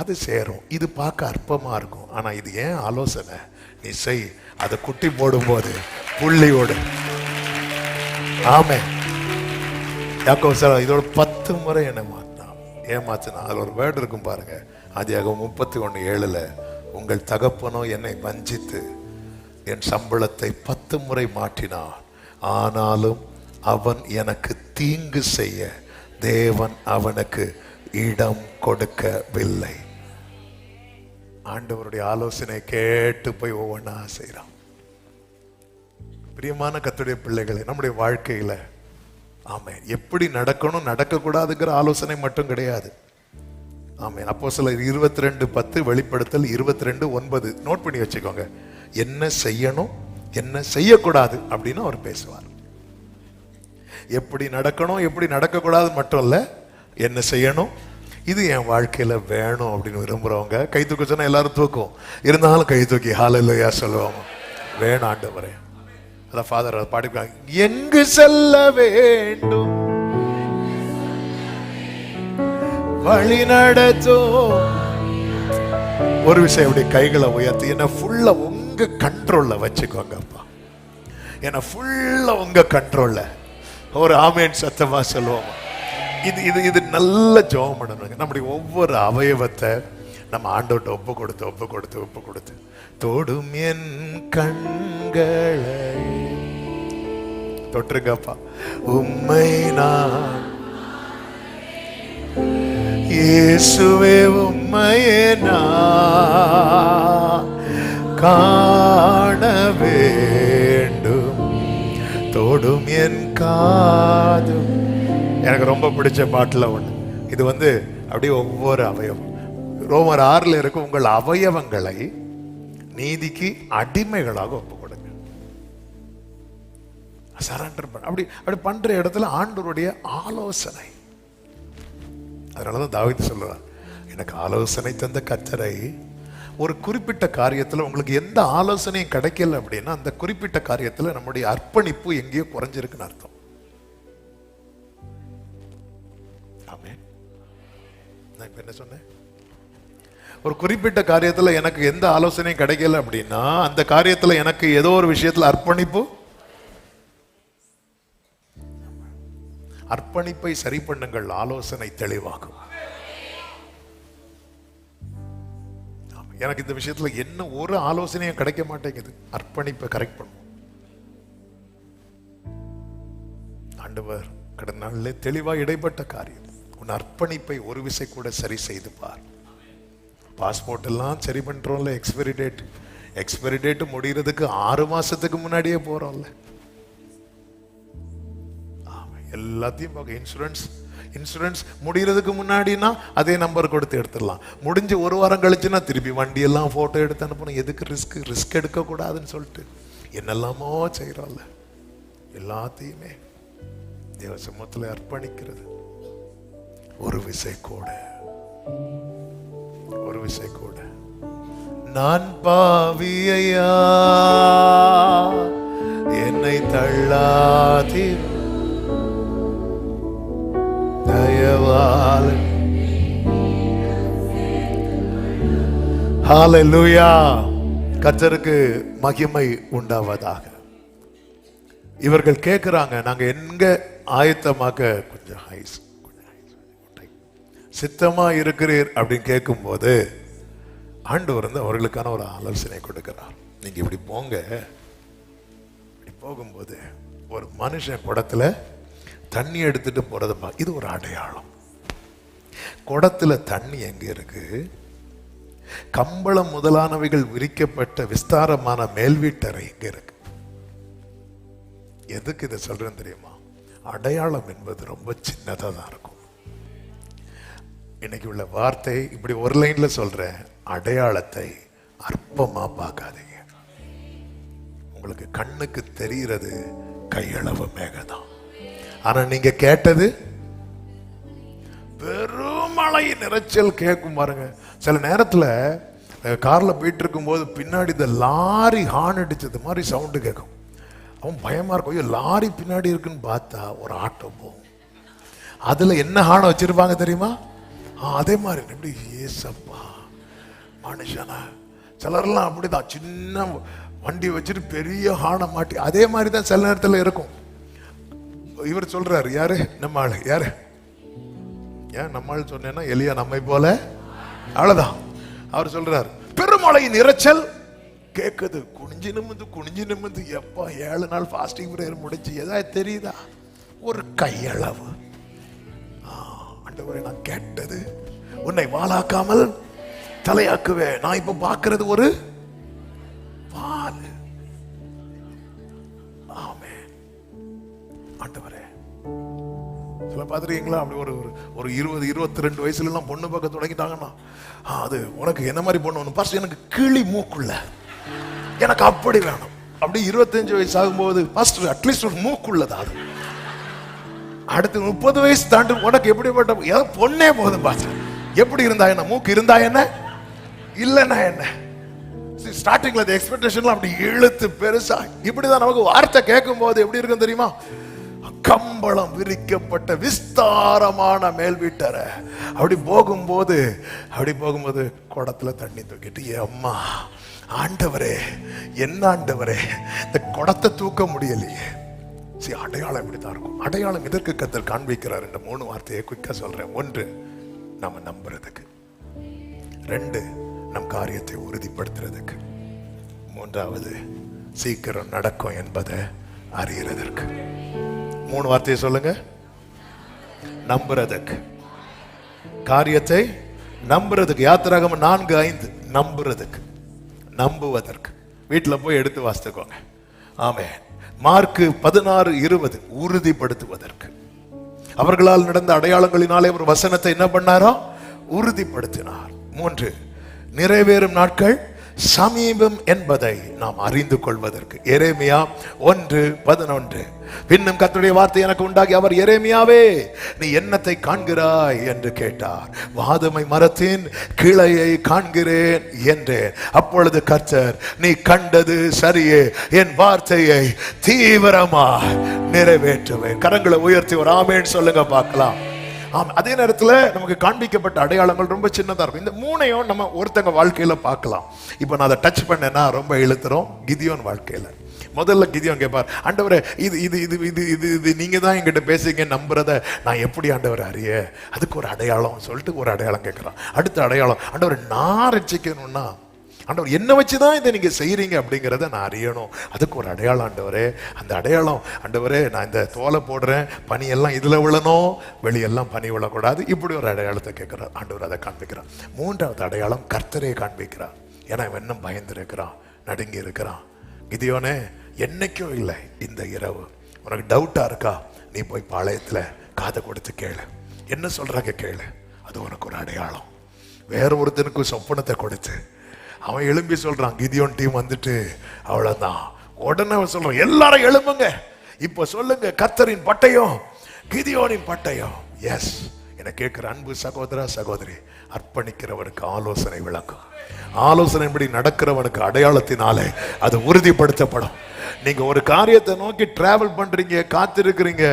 அது சேரும். இது பார்க்க அற்பமா இருக்கும், ஆனா இது ஏன் ஆலோசனை, நீ செய். அதை குட்டி போடும்போது புள்ளியோடு. ஆமே. யாக்கோபு சொல்றான், இதோட 10 முறை என்ன ஏமாத்தினா. அதுல ஒரு வேர்டு இருக்கும் பாருங்க, ஆதியாகமம் 31:7, உங்கள் தகப்பனோ என்னை வஞ்சித்து என் சம்பளத்தை 10 முறை மாற்றினான், ஆனாலும் அவன் எனக்கு தீங்கு செய்ய தேவன் அவனுக்கு இடம் கொடுக்கவில்லை. ஆண்டவருடைய ஆலோசனை கேட்டு போய் ஒவ்வொன்றா செய்யறான். பிரியமான கர்த்தருடைய பிள்ளைகளை, நம்முடைய வாழ்க்கையில ஆமென், எப்படி நடக்கணும் நடக்கக்கூடாதுங்கிற ஆலோசனை மட்டும் கிடையாது. ஆமென். அப்போஸ்தலர் 22:10, வெளிப்படுத்தல் 22:9 நோட் பண்ணி வச்சுக்கோங்க. என்ன செய்யணும் என்ன செய்யக்கூடாது அப்படின்னு அவர் பேசுவார். எப்படி நடக்கணும் எப்படி நடக்கக்கூடாது மட்டும் இல்ல, என்ன செய்யணும், இது என் வாழ்க்கையில வேணும் அப்படின்னு விரும்புறவங்க கை தூக்க சொன்னா எல்லாரும் தூக்கும். இருந்தாலும் கை தூக்கி ஹல்லேலூயா சொல்லுவாங்க. வேணும் ஆண்டவரே. அதான் ஃபாதர் பாடிப்பாங்க, எங்கு செல்ல வேண்டும் வழி நடத்தும். ஒரு விஷயம், இப்படி கைகளை உயர்த்தி என்ன ஃபுல்லா உங்க கண்ட்ரோல்ல வச்சுக்கோங்க அப்பா, என்ன ஃபுல்லா உங்க கண்ட்ரோல்ல. ஒரு ஆமேன் சத்தமா சொல்லுவோம். இது இது இது நல்ல ஜெபம் பண்ணணுங்க. நம்முடைய ஒவ்வொரு அவயவத்தை நம்ம ஆண்டவர்கிட்ட ஒப்பு கொடுத்து தொடும் என் கண்களை தொற்றுங்கப்பா, உம்மை நான் இயேசுவே உம்மையே நான் காண வேண்டும், தொடும் என் காதும். எனக்கு ரொம்ப பிடிச்ச பாட்டுல ஒண்ணு இது, அப்படியே ஒவ்வொரு அவயவம். ரோமர் 6 இருக்கும், உங்கள் அவயவங்களை நீதிக்கு அடிமைகளாக ஒப்பு கொடுங்க. சரண்டர் பண்ண. அப்படி பண்ற இடத்துல ஆண்டவருடைய ஆலோசனை. அதனாலதான் தாவீது சொல்றார், எனக்கு ஆலோசனை தந்த கர்த்தரை. ஒரு குறிப்பிட்ட காரியத்துல உங்களுக்கு எந்த ஆலோசனையும் கிடைக்கல அப்படின்னா அந்த குறிப்பிட்ட காரியத்துல நம்முடைய அர்ப்பணிப்பு எங்கேயோ குறைஞ்சிருக்குன்னு அர்த்தம். நான் இப்ப என்ன சொன்னேன், ஒரு குறிப்பிட்ட காரியத்துல எனக்கு எந்த ஆலோசனையும் கிடைக்கல அப்படின்னா அந்த காரியத்துல எனக்கு ஏதோ ஒரு விஷயத்துல அர்ப்பணிப்பை சரி பண்ணுங்கள், ஆலோசனை தெளிவாகும். எனக்கு இந்த விஷயத்துல என்ன ஒரு ஆலோசனையும் கிடைக்க மாட்டேங்குது, அர்ப்பணிப்பை கரெக்ட் பண்ணும். ஆண்டவர் கடந்த நாளிலே தெளிவா இடைப்பட்ட காரியம், உன் அர்ப்பணிப்பை ஒரு விசை கூட சரி செய்து பார். பாஸ்போர்ட் எல்லாம் சரி பண்றோம்ல, எக்ஸ்பைரி டேட் முடிகிறதுக்கு 6 மாசத்துக்கு முன்னாடியே போறோம்ல. எல்லாத்தையும் பார்க்க, இன்சூரன்ஸ் முடிகிறதுக்கு முன்னாடினா அதே நம்பர் கொடுத்து எடுத்துடலாம். முடிஞ்சு 1 வாரம் கழிச்சுன்னா திருப்பி வண்டி எல்லாம் போட்டோ எடுத்து அனுப்பணும். எதுக்கு ரிஸ்க் எடுக்க கூடாதுன்னு சொல்லிட்டு என்னெல்லாமோ செய்யறோம்ல. எல்லாத்தையுமே தேவ சமூகத்துல அர்ப்பணிக்கிறது. ஒரு விசை கூட நான் பாவியா என்னை தள்ளாதீர் தயவால். ஹல்லேலூயா. கர்த்தருக்கு மகிமை உண்டாவதாக. இவர்கள் கேட்கிறாங்க, நாங்க எங்க ஆயத்தமாக்க கொஞ்சம் சித்தமா இருக்கிறீர் அப்படின்னு கேட்கும் போது ஆண்டவர் அவர்களுக்கான ஒரு ஆலோசனை கொடுக்கிறார். நீங்க இப்படி போங்க. இப்படி போகும்போது ஒரு மனுஷன் குடத்துல தண்ணி எடுத்துட்டு போறதுமா, இது ஒரு அடையாளம். குடத்துல தண்ணி எங்க இருக்கு, கம்பளம் முதலானவைகள் விரிக்கப்பட்ட விஸ்தாரமான மேல் வீட்டறை எங்க இருக்கு. எதுக்கு இதை சொல்றேன் தெரியுமா? அடையாளம் என்பது ரொம்ப சின்னதா தான் இருக்கும். இன்னைக்கு உள்ள வார்த்தை இப்படி ஒரு லைன்ல சொல்றேன், அடையாளத்தை அற்பமா பார்க்காதீங்க. உங்களுக்கு கண்ணுக்கு தெரிகிறது கையளவு மேகதான், ஆனா நீங்க கேட்டது பெருமழை நிறைச்சல் கேட்கும் பாருங்க. சில நேரத்துல கார்ல போயிட்டு இருக்கும் போது பின்னாடி இந்த லாரி ஹார்ன் அடிச்சது மாதிரி சவுண்டு கேட்கும். அவன் பயமா இருக்கும், ஐயோ லாரி பின்னாடி இருக்குன்னு பார்த்தா ஒரு ஆட்டோ போகும். அதுல என்ன ஹார்ன் வச்சிருப்பாங்க தெரியுமா? அதே மாதிரி எப்படி ஏசப்பா மனுஷனா சிலர்லாம் அப்படிதான், சின்ன வண்டி வச்சுட்டு பெரிய ஹார்னை மாட்டி, அதே மாதிரி தான் சில நேரத்தில் இருக்கும். இவர் சொல்றாரு, யாரு நம்ம ஆளு, யாரு ஏன் நம்ம ஆளு சொன்னேன்னா எலியா நம்மை போல, அவ்வளவுதான். அவர் சொல்றாரு, பெருமழையின் இரைச்சல் கேக்குது, குனிஞ்சு நிமிந்து எப்பா 7 நாள் ஃபாஸ்டிங் பிரேயர் முடிச்சு ஏதாவது தெரியுதா? ஒரு கையளவு. ஆண்டவரே, நான் கேட்டது உன்னை வாளாக்காமல் தலையாக்குவேன். நான் இப்ப பார்க்கிறது ஒரு வாள். ஆமென். ஆண்டவரே, சில பாத்துறீங்களா அப்படி ஒரு 20-22 வயசுல எல்லாம் பொண்ணு பார்க்க தொடங்கிட்டாங்கன்னா, அது உனக்கு என்ன மாதிரி பொண்ணு ஒண்ணு பாஸ்டர், எனக்கு கிளி மூக்குள்ள, எனக்கு அப்படி வேணும். அப்படி 25 வயசு ஆகும்போது பாஸ்டர் அட்லீஸ்ட் ஒரு மூக்குள்ளதா. அது அடுத்து 30 வயசு தாண்டி உனக்கு எப்படிப்பட்ட ஏதோ பொண்ணே போதும் பாஸ்டர். எப்படி இருந்தா என்ன, மூக்கு இருந்தா என்ன, இல்லைன்னா என்ன. ஸ்டார்டிங்ல அந்த எக்ஸ்பெக்டேஷன்லாம் அப்படி இழுத்து பெருசா இப்படிதான் நமக்கு வார்த்தை கேட்கும் போது எப்படி இருக்கும் தெரியுமா? கம்பளம் விரிக்கப்பட்ட விஸ்தாரமான மேல் வீட்டற அப்படி போகும்போது குடத்துல தண்ணி தூக்கிட்டு, அம்மா ஆண்டவரே, என்ன ஆண்டவரே, இந்த குடத்தை தூக்க முடியலையே. சரி, அடையாளம் இப்படித்தான் இருக்கும். அடையாளம் இதற்கு கர்த்தர் காண்பிக்கிறார். இந்த 3 வார்த்தையை குயிக்கா சொல்றேன். 1, நம்ம நம்புறதுக்கு. 2, நம் காரியத்தை உறுதிப்படுத்துறதுக்கு. 3வது, சீக்கிரம் நடக்கும் என்பதை அறியறதற்கு. 3 வார்த்தையை சொல்லுங்க. நம்புறதுக்கு, காரியத்தை நம்புறதுக்கு. யாத்திராகமம் 4:5 நம்புறதுக்கு, நம்புவதற்கு. வீட்டுல போய் எடுத்து வாசித்துக்கோங்க. ஆமென். மார்க்கு 16:20 உறுதிப்படுத்துவதற்கு. அவர்களால் நடந்த அடையாளங்களினாலே ஒரு வசனத்தை என்ன பண்ணாரோ உறுதிப்படுத்தினார். 3, நிறைவேறும் நாட்கள் சமீபம் என்பதை நாம் அறிந்து கொள்வதற்கு. எரேமியா 1:11 பின்னும் கர்த்தருடைய வார்த்தை எனக்கு உண்டாகி அவர், எரேமியாவே, நீ என்னத்தை காண்கிறாய் என்று கேட்டார். வாதுமை மரத்தின் கிளையை காண்கிறேன் என்றேன். அப்பொழுது கர்த்தர், நீ கண்டது சரியே, என் வார்த்தையை தீவிரமா நிறைவேற்றுவேன். கரங்களை உயர்த்தி ஒரு ஆமென் சொல்லுங்க பார்க்கலாம். அதே நேரத்தில் நமக்கு காண்பிக்கப்பட்ட அடையாளங்கள் ரொம்ப சின்னதா இருக்கும். இந்த 3ஐயும் நம்ம ஒருத்தங்க வாழ்க்கையில பார்க்கலாம். இப்போ நான் அதை டச் பண்ணேன்னா ரொம்ப இழுத்துறோம். கிதியோன் வாழ்க்கையில முதல்ல கிதியோன் கேட்பார், ஆண்டவரே, இது இது இது இது இது இது நீங்க தான் என்கிட்ட பேசுங்க, நம்புறத நான் எப்படி ஆண்டவர் அறிய? அதுக்கு ஒரு அடையாளம் சொல்லிட்டு ஒரு அடையாளம் கேட்கிறான். அடுத்த அடையாளம், ஆண்டவர் நான் ரட்சிக்கணும்னா ஆண்டவர் என்ன வச்சுதான் இதை நீங்க செய்யறீங்க அப்படிங்கிறத நான் அறியணும். அதுக்கு ஒரு அடையாளம் ஆண்டவரே. அந்த அடையாளம், ஆண்டவரே, நான் இந்த தோலை போடுறேன், பனியெல்லாம் இதுல விழணும், வெளியெல்லாம் பனி விழக்கூடாது. இப்படி ஒரு அடையாளத்தை கேட்கிறார். ஆண்டவர் அதை காண்பிக்கிறார். 3வது அடையாளம் கர்த்தரே காண்பிக்கிறார். ஏன்னா இவன் இன்னும் பயந்து இருக்கிறான், நடுங்கி இருக்கிறான். கிதியோனே, என்னைக்கும் இல்லை, இந்த இரவு உனக்கு டவுட்டா இருக்கா, நீ போய் பாளையத்துல காதை கொடுத்து கேளு, என்ன சொல்றாங்க கேளு. அது உனக்கு ஒரு அடையாளம். வேற ஒருத்தனுக்கு சொப்பனத்தை கொடுத்து அவன் எழும்பி சொல்றான், கிதியோன் டீம் வந்துட்டு அவ்வளவுதான். உடனே அவன் சொல்றான், எல்லாரும் எழும்புங்க, இப்ப சொல்லுங்க, கர்த்தரின் பட்டயம், கிதியோனின் பட்டயம். எஸ், என கேட்கிற அன்பு சகோதர சகோதரி, அர்ப்பணிக்கிறவனுக்கு ஆலோசனை விளக்கும். ஆலோசனைப்படி நடக்கிறவனுக்கு அடையாளத்தினாலே அது உறுதிப்படுத்தப்படும். நீங்க ஒரு காரியத்தை நோக்கி டிராவல் பண்றீங்க, காத்திருக்கிறீங்க,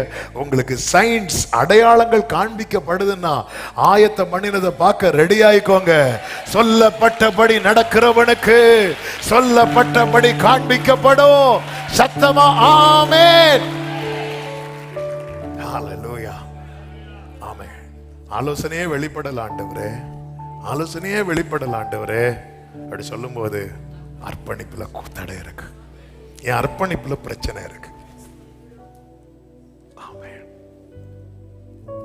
உங்களுக்கு சயின்ஸ் அடையாளங்கள் காண்பிக்கப்படுதுன்னா ஆயத்த மணினதை பார்க்க ரெடி ஆயிக்கோங்க. சொல்லப்பட்டபடி நடக்கிறவனுக்கு சொல்லப்பட்டபடி காண்பிக்கப்படும். சத்தமா ஆமென். ஹல்லேலூயா. ஆமென். ஆலோசனையே வெளிப்படல ஆண்டவரே, ஆலோசனையே வெளிப்படல ஆண்டவரே அப்படி சொல்லும்போது அர்ப்பணிப்புல தடை இருக்கு. என் அர்ப்பணிப்புல பிரச்சனை இருக்கு. ஆமென்.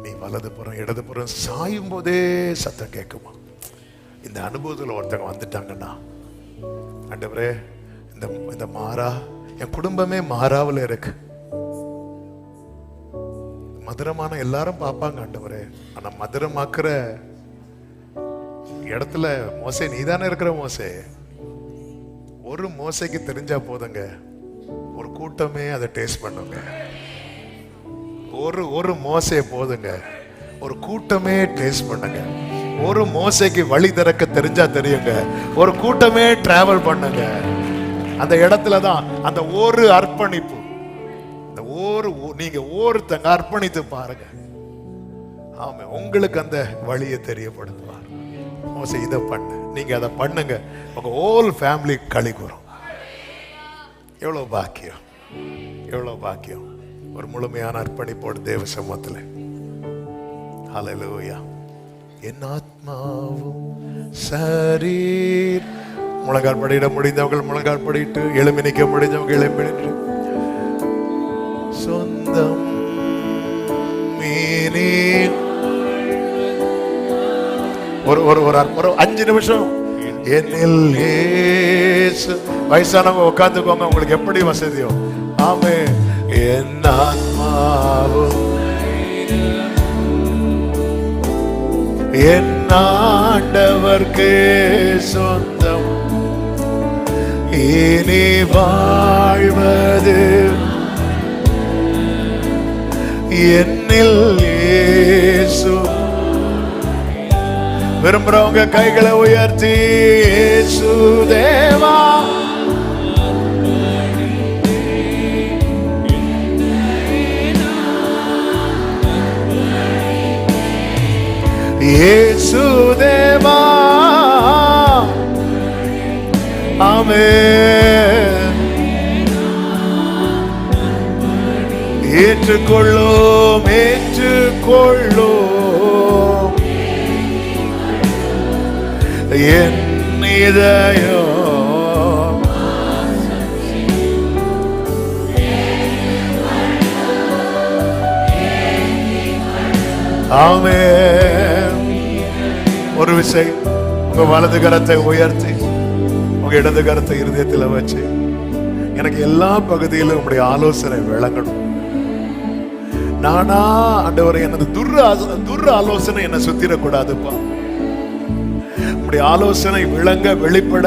நீ வலதுபுறம் இடதுபுறம் சாயும் போதே சத்தம் கேட்குமா? இந்த அனுபவத்தில் ஒருத்தங்க வந்துட்டாங்கன்னா, ஆண்டவரே, இந்த மாறா, என் குடும்பமே மாறாவில் இருக்கு. மதுரமான எல்லாரும் பார்ப்பாங்க ஆண்டவரே, ஆனா மதுரமாக்குற இடத்துல மோசே நீதானே இருக்கிற. மோசே, ஒரு மோசைக்கு தெரிஞ்சா போதுங்க, ஒரு கூட்டமே அதை டேஸ்ட் பண்ணுங்க. ஒரு மோசே போதுங்க, ஒரு கூட்டமே டேஸ்ட் பண்ணுங்க. ஒரு மோசைக்கு வழி திறக்க தெரிஞ்சா தெரியுங்க, ஒரு கூட்டமே டிராவல் பண்ணுங்க. அந்த இடத்துலதான் அந்த ஒரு அர்ப்பணிப்பு, நீங்க ஒருத்தங்க அர்ப்பணித்து பாருங்க. ஆமா, உங்களுக்கு அந்த வழியை தெரியப்படுத்துவார். மோசே இதை பண்ண, நீங்க அதை பண்ணுங்க, உங்க ஹோல் ஃபேமிலி களி கூறும். எவ்வளவு பாக்கியம், எவ்வளவு பாக்கியம். ஒரு முழுமையான அர்ப்பணிப்போடு தேவ சமூகத்தில். ஹல்லேலூயா. என் ஆத்மாவும் சரீர், முழங்கால் படியிட முடிந்தவர்கள் முழங்கால் படிட்டு, எழும்பி நிற்க முடிஞ்சவங்க எழும்பி நின்று, சொந்தம் மீனே. ஒரு ஒரு ஒரு 5 நிமிஷம் என்னில் இயேசு. வயசானவங்க உட்காந்துக்கோங்க, உங்களுக்கு எப்படி வசதியோ. ஆமே. என் ஆத்மாவும் என் ஆண்டவர்க்கு சொந்தம், இனி வாழ்வது என்னில் இயேசு. விரும்புறவங்க கைகளை உயர்த்தி, இயேசு தேவா, இயேசு தேவா, ஆமென். ஏற்றுக்கொள்ளும், ஏற்றுக்கொள்ளும் என் இதயம். ஆமென். ஒரு விசை உங்க வலது கரத்தை உயர்த்தி உங்க இடது கரத்தை இருதயத்தில் வச்சு, எனக்கு எல்லா பகுதியிலும் உங்களுடைய ஆலோசனை விளங்கணும். நானா ஆண்டவரே, எனது துர் ஆலோசனை என்னை சுத்திரக்கூடாதுப்பா. உங்களுடைய ஆலோசனை விளங்க, வெளிப்பட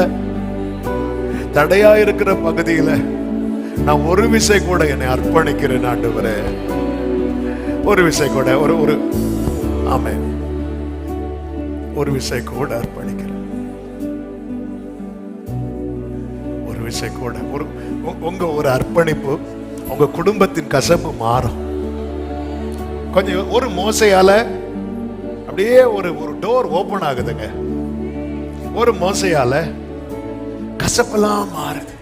தடையா இருக்கிற பகுதியில நான் ஒரு விசை கூட என்னை அர்ப்பணிக்கிறேன் ஆண்டவரே. ஒரு விசை கூட, ஒரு ஆமென், ஒரு விசை கூட அர்ப்பணிக்கிறேன். ஒரு விசை கூட, உங்க ஒரு அர்ப்பணிப்பு உங்க குடும்பத்தின் கசப்பு மாறும். கொஞ்சம் ஒரு மோசையால அப்படியே ஒரு டோர் ஓபன் ஆகுதுங்க. ஒரு மோசையால கசப்பெல்லாம் மாறுது.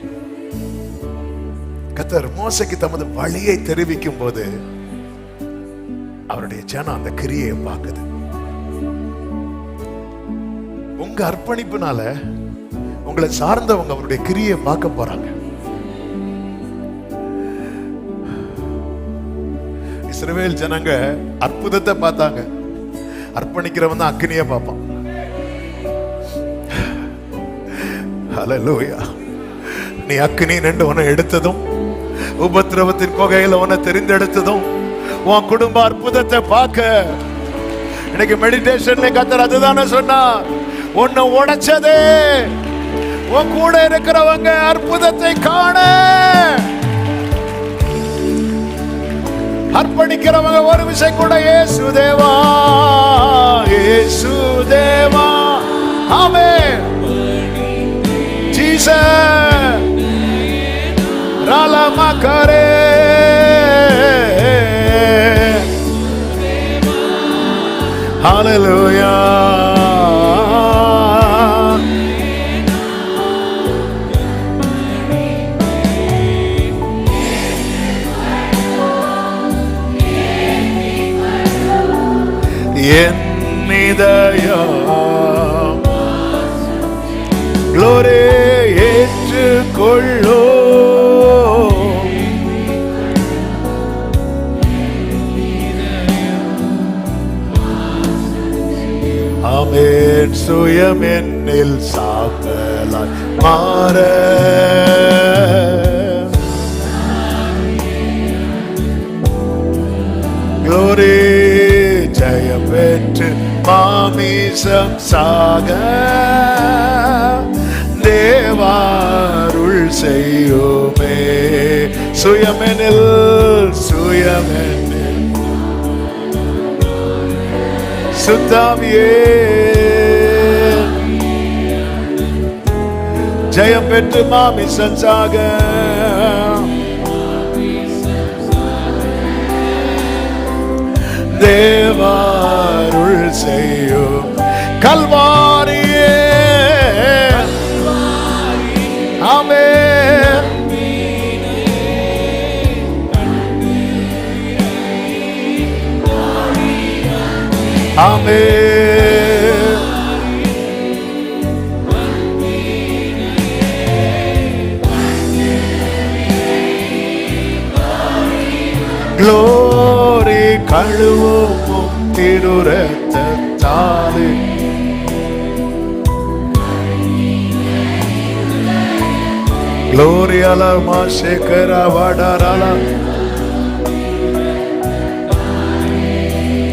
கர்த்தர் மோசைக்கு தமது வழியை தெரிவிக்கும் போது அவருடைய ஜனம் அந்த கிரியை பார்க்குது. உங்க அர்ப்பணிப்புனால உங்களை சார்ந்தவங்க அவருடைய கிரியை பார்க்க போறாங்க. இஸ்ரவேல் ஜனங்க அற்புதத்தை பார்த்தாங்க. அர்ப்பணிக்கிறவன் தான் அக்னியை பார்ப்பான். ஹல்லேலூயா. நீ அக்னி நின்று உன்னை எடுத்ததும், உபத்திரவத்தின் கொகையில உன்னை தெரிந்தெடுத்ததும், உன் குடும்ப அற்புதத்தை பார்க்க. இன்னைக்கு மெடிடேஷன்ல கர்த்தர் அதுதானே சொன்னார். உன்னை உடைச்சதே உன் கூட இருக்கிறவங்க அற்புதத்தை காண. அர்ப்பணிக்கிறவங்க ஒரு விசை கூட, இயேசு தேவா, இயேசு தேவா, ஆமென். ஜீசஸ் ராலமகரே, ஹல்லேலூயா. என் இதயம் glory ஏற்றுக்கொள்ளோ. ஆமென். சுயம் என்னில் சாம்பலாய் மாற, glory ஜெயம் பெற்று மாமிசம் சாக, தேவாருள் செய்யுமே. சுயமெனில் சுத்தாமியே, ஜெயம் பெற்று மாமிசம் சாக, தேவா செய்யும் கல்வாரியே. ஆமென். ஆமென். க்ளோரி கழுவும் திருரத்தாலே. க்ளோரி அலமா சேகரா வடரலா.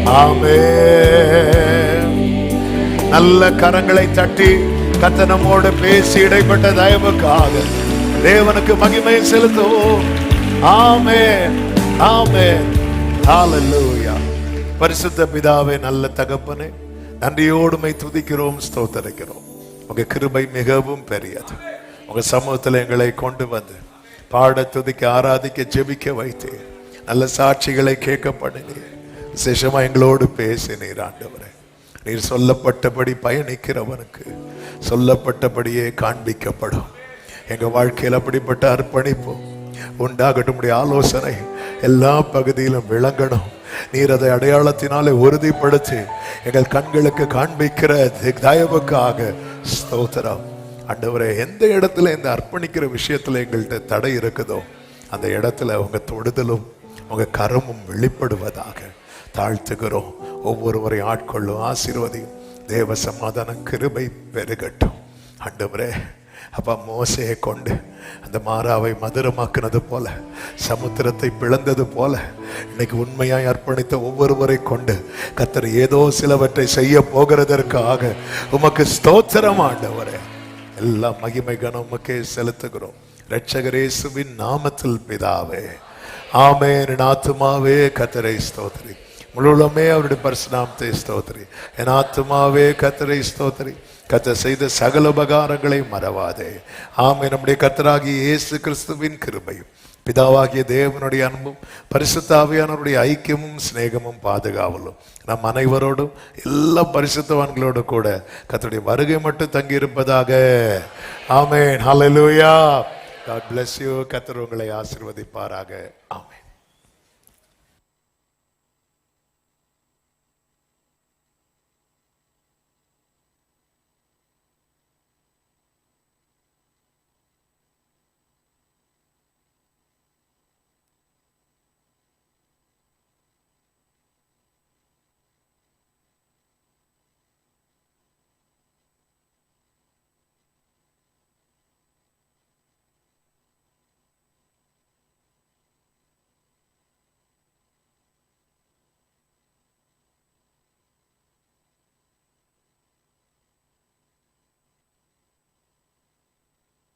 ஆமென். நல்ல கரங்களை தட்டி கர்த்தர் நம்மோடு பேசி இடைப்பட்ட தயவுக்காக தேவனுக்கு மகிமை செலுத்துவோம். ஆமென். ஆமென். ஹalleluya. பரிசுத்த பிதாவே, நல்ல தகப்பனே, நன்றியோடுமை துதிக்கிறோம், ஸ்தோத்திரிக்கிறோம். உங்க கிருபை மிகவும் பெரியது. உங்க சமூகத்தில் எங்களை கொண்டு வந்து பாட, துதிக்க, ஆராதிக்க, ஜெபிக்க வைத்து நல்ல சாட்சிகளை கேட்க பண்ணினீர். விசேஷமா எங்களோடு பேசினீர் ஆண்டவரே. நீர் சொல்லப்பட்டபடி பயணிக்கிறவனுக்கு சொல்லப்பட்டபடியே காண்பிக்கப்படும். எங்க வாழ்க்கையில் அப்படிப்பட்ட அர்ப்பணிப்போம் உண்டாகட்டும். ஆலோசனை எல்லா பகுதியிலும் விளங்கணும். நீர் அதை அடையாளத்தினாலே உறுதிப்படுத்தி எங்கள் கண்களுக்கு காண்பிக்கிற தயவுக்காக ஸ்தோத்திரம் ஆண்டவரே. எந்த இடத்துல இந்த அர்ப்பணிக்கிற விஷயத்துல எங்கள்கிட்ட தடை இருக்குதோ அந்த இடத்துல உங்க தொடுதலும் உங்க கரமும் வெளிப்படுவதாக தாழ்த்துகிறோம். ஒவ்வொருவரை ஆட்கொள்ளும், ஆசீர்வதியும். தேவ சமாதானம், கிருபை பெருகட்டும் ஆண்டவரே. அப்பா, மோசையை கொண்டு அந்த மாறாவை மதுரமாக்குனது போல, சமுத்திரத்தை பிளந்தது போல, இன்னைக்கு உண்மையாய் அர்ப்பணித்த ஒவ்வொருவரை கொண்டு கர்த்தர் ஏதோ சிலவற்றை செய்ய போகிறதற்காக உமக்கு ஸ்தோத்திரம் ஆண்டவரே. எல்லா மகிமை கனம் உமக்கே செலுத்துகிறோம். இரட்சகர் இயேசுவின் நாமத்தில் பிதாவே, ஆமென். என் ஆத்துமாவே கர்த்தரை ஸ்தோத்திரி, முழுவதுமே அவருடைய பரிசுநாமத்தை ஸ்தோத்திரி. என் ஆத்துமாவே கர்த்தரை ஸ்தோத்திரி, கர்த்தர் செய்த சகல உபகாரங்களை மறவாதே. ஆமென். நம்முடைய கர்த்தராகிய இயேசு கிறிஸ்துவின் கிருபையும் பிதாவாகிய தேவனுடைய அன்பும் பரிசுத்த ஆவியானவருடைய ஐக்கியமும் சிநேகமும் பாதுகாவலும் நம் அனைவரோடும் எல்லா பரிசுத்தவான்களோடு கூட கர்த்தருடைய வருகை மட்டும் தங்கி இருப்பதாக. ஆமென். ஹல்லேலூயா. God bless you. கர்த்தர் உங்களை ஆசீர்வதிப்பாராக. ஆமென்.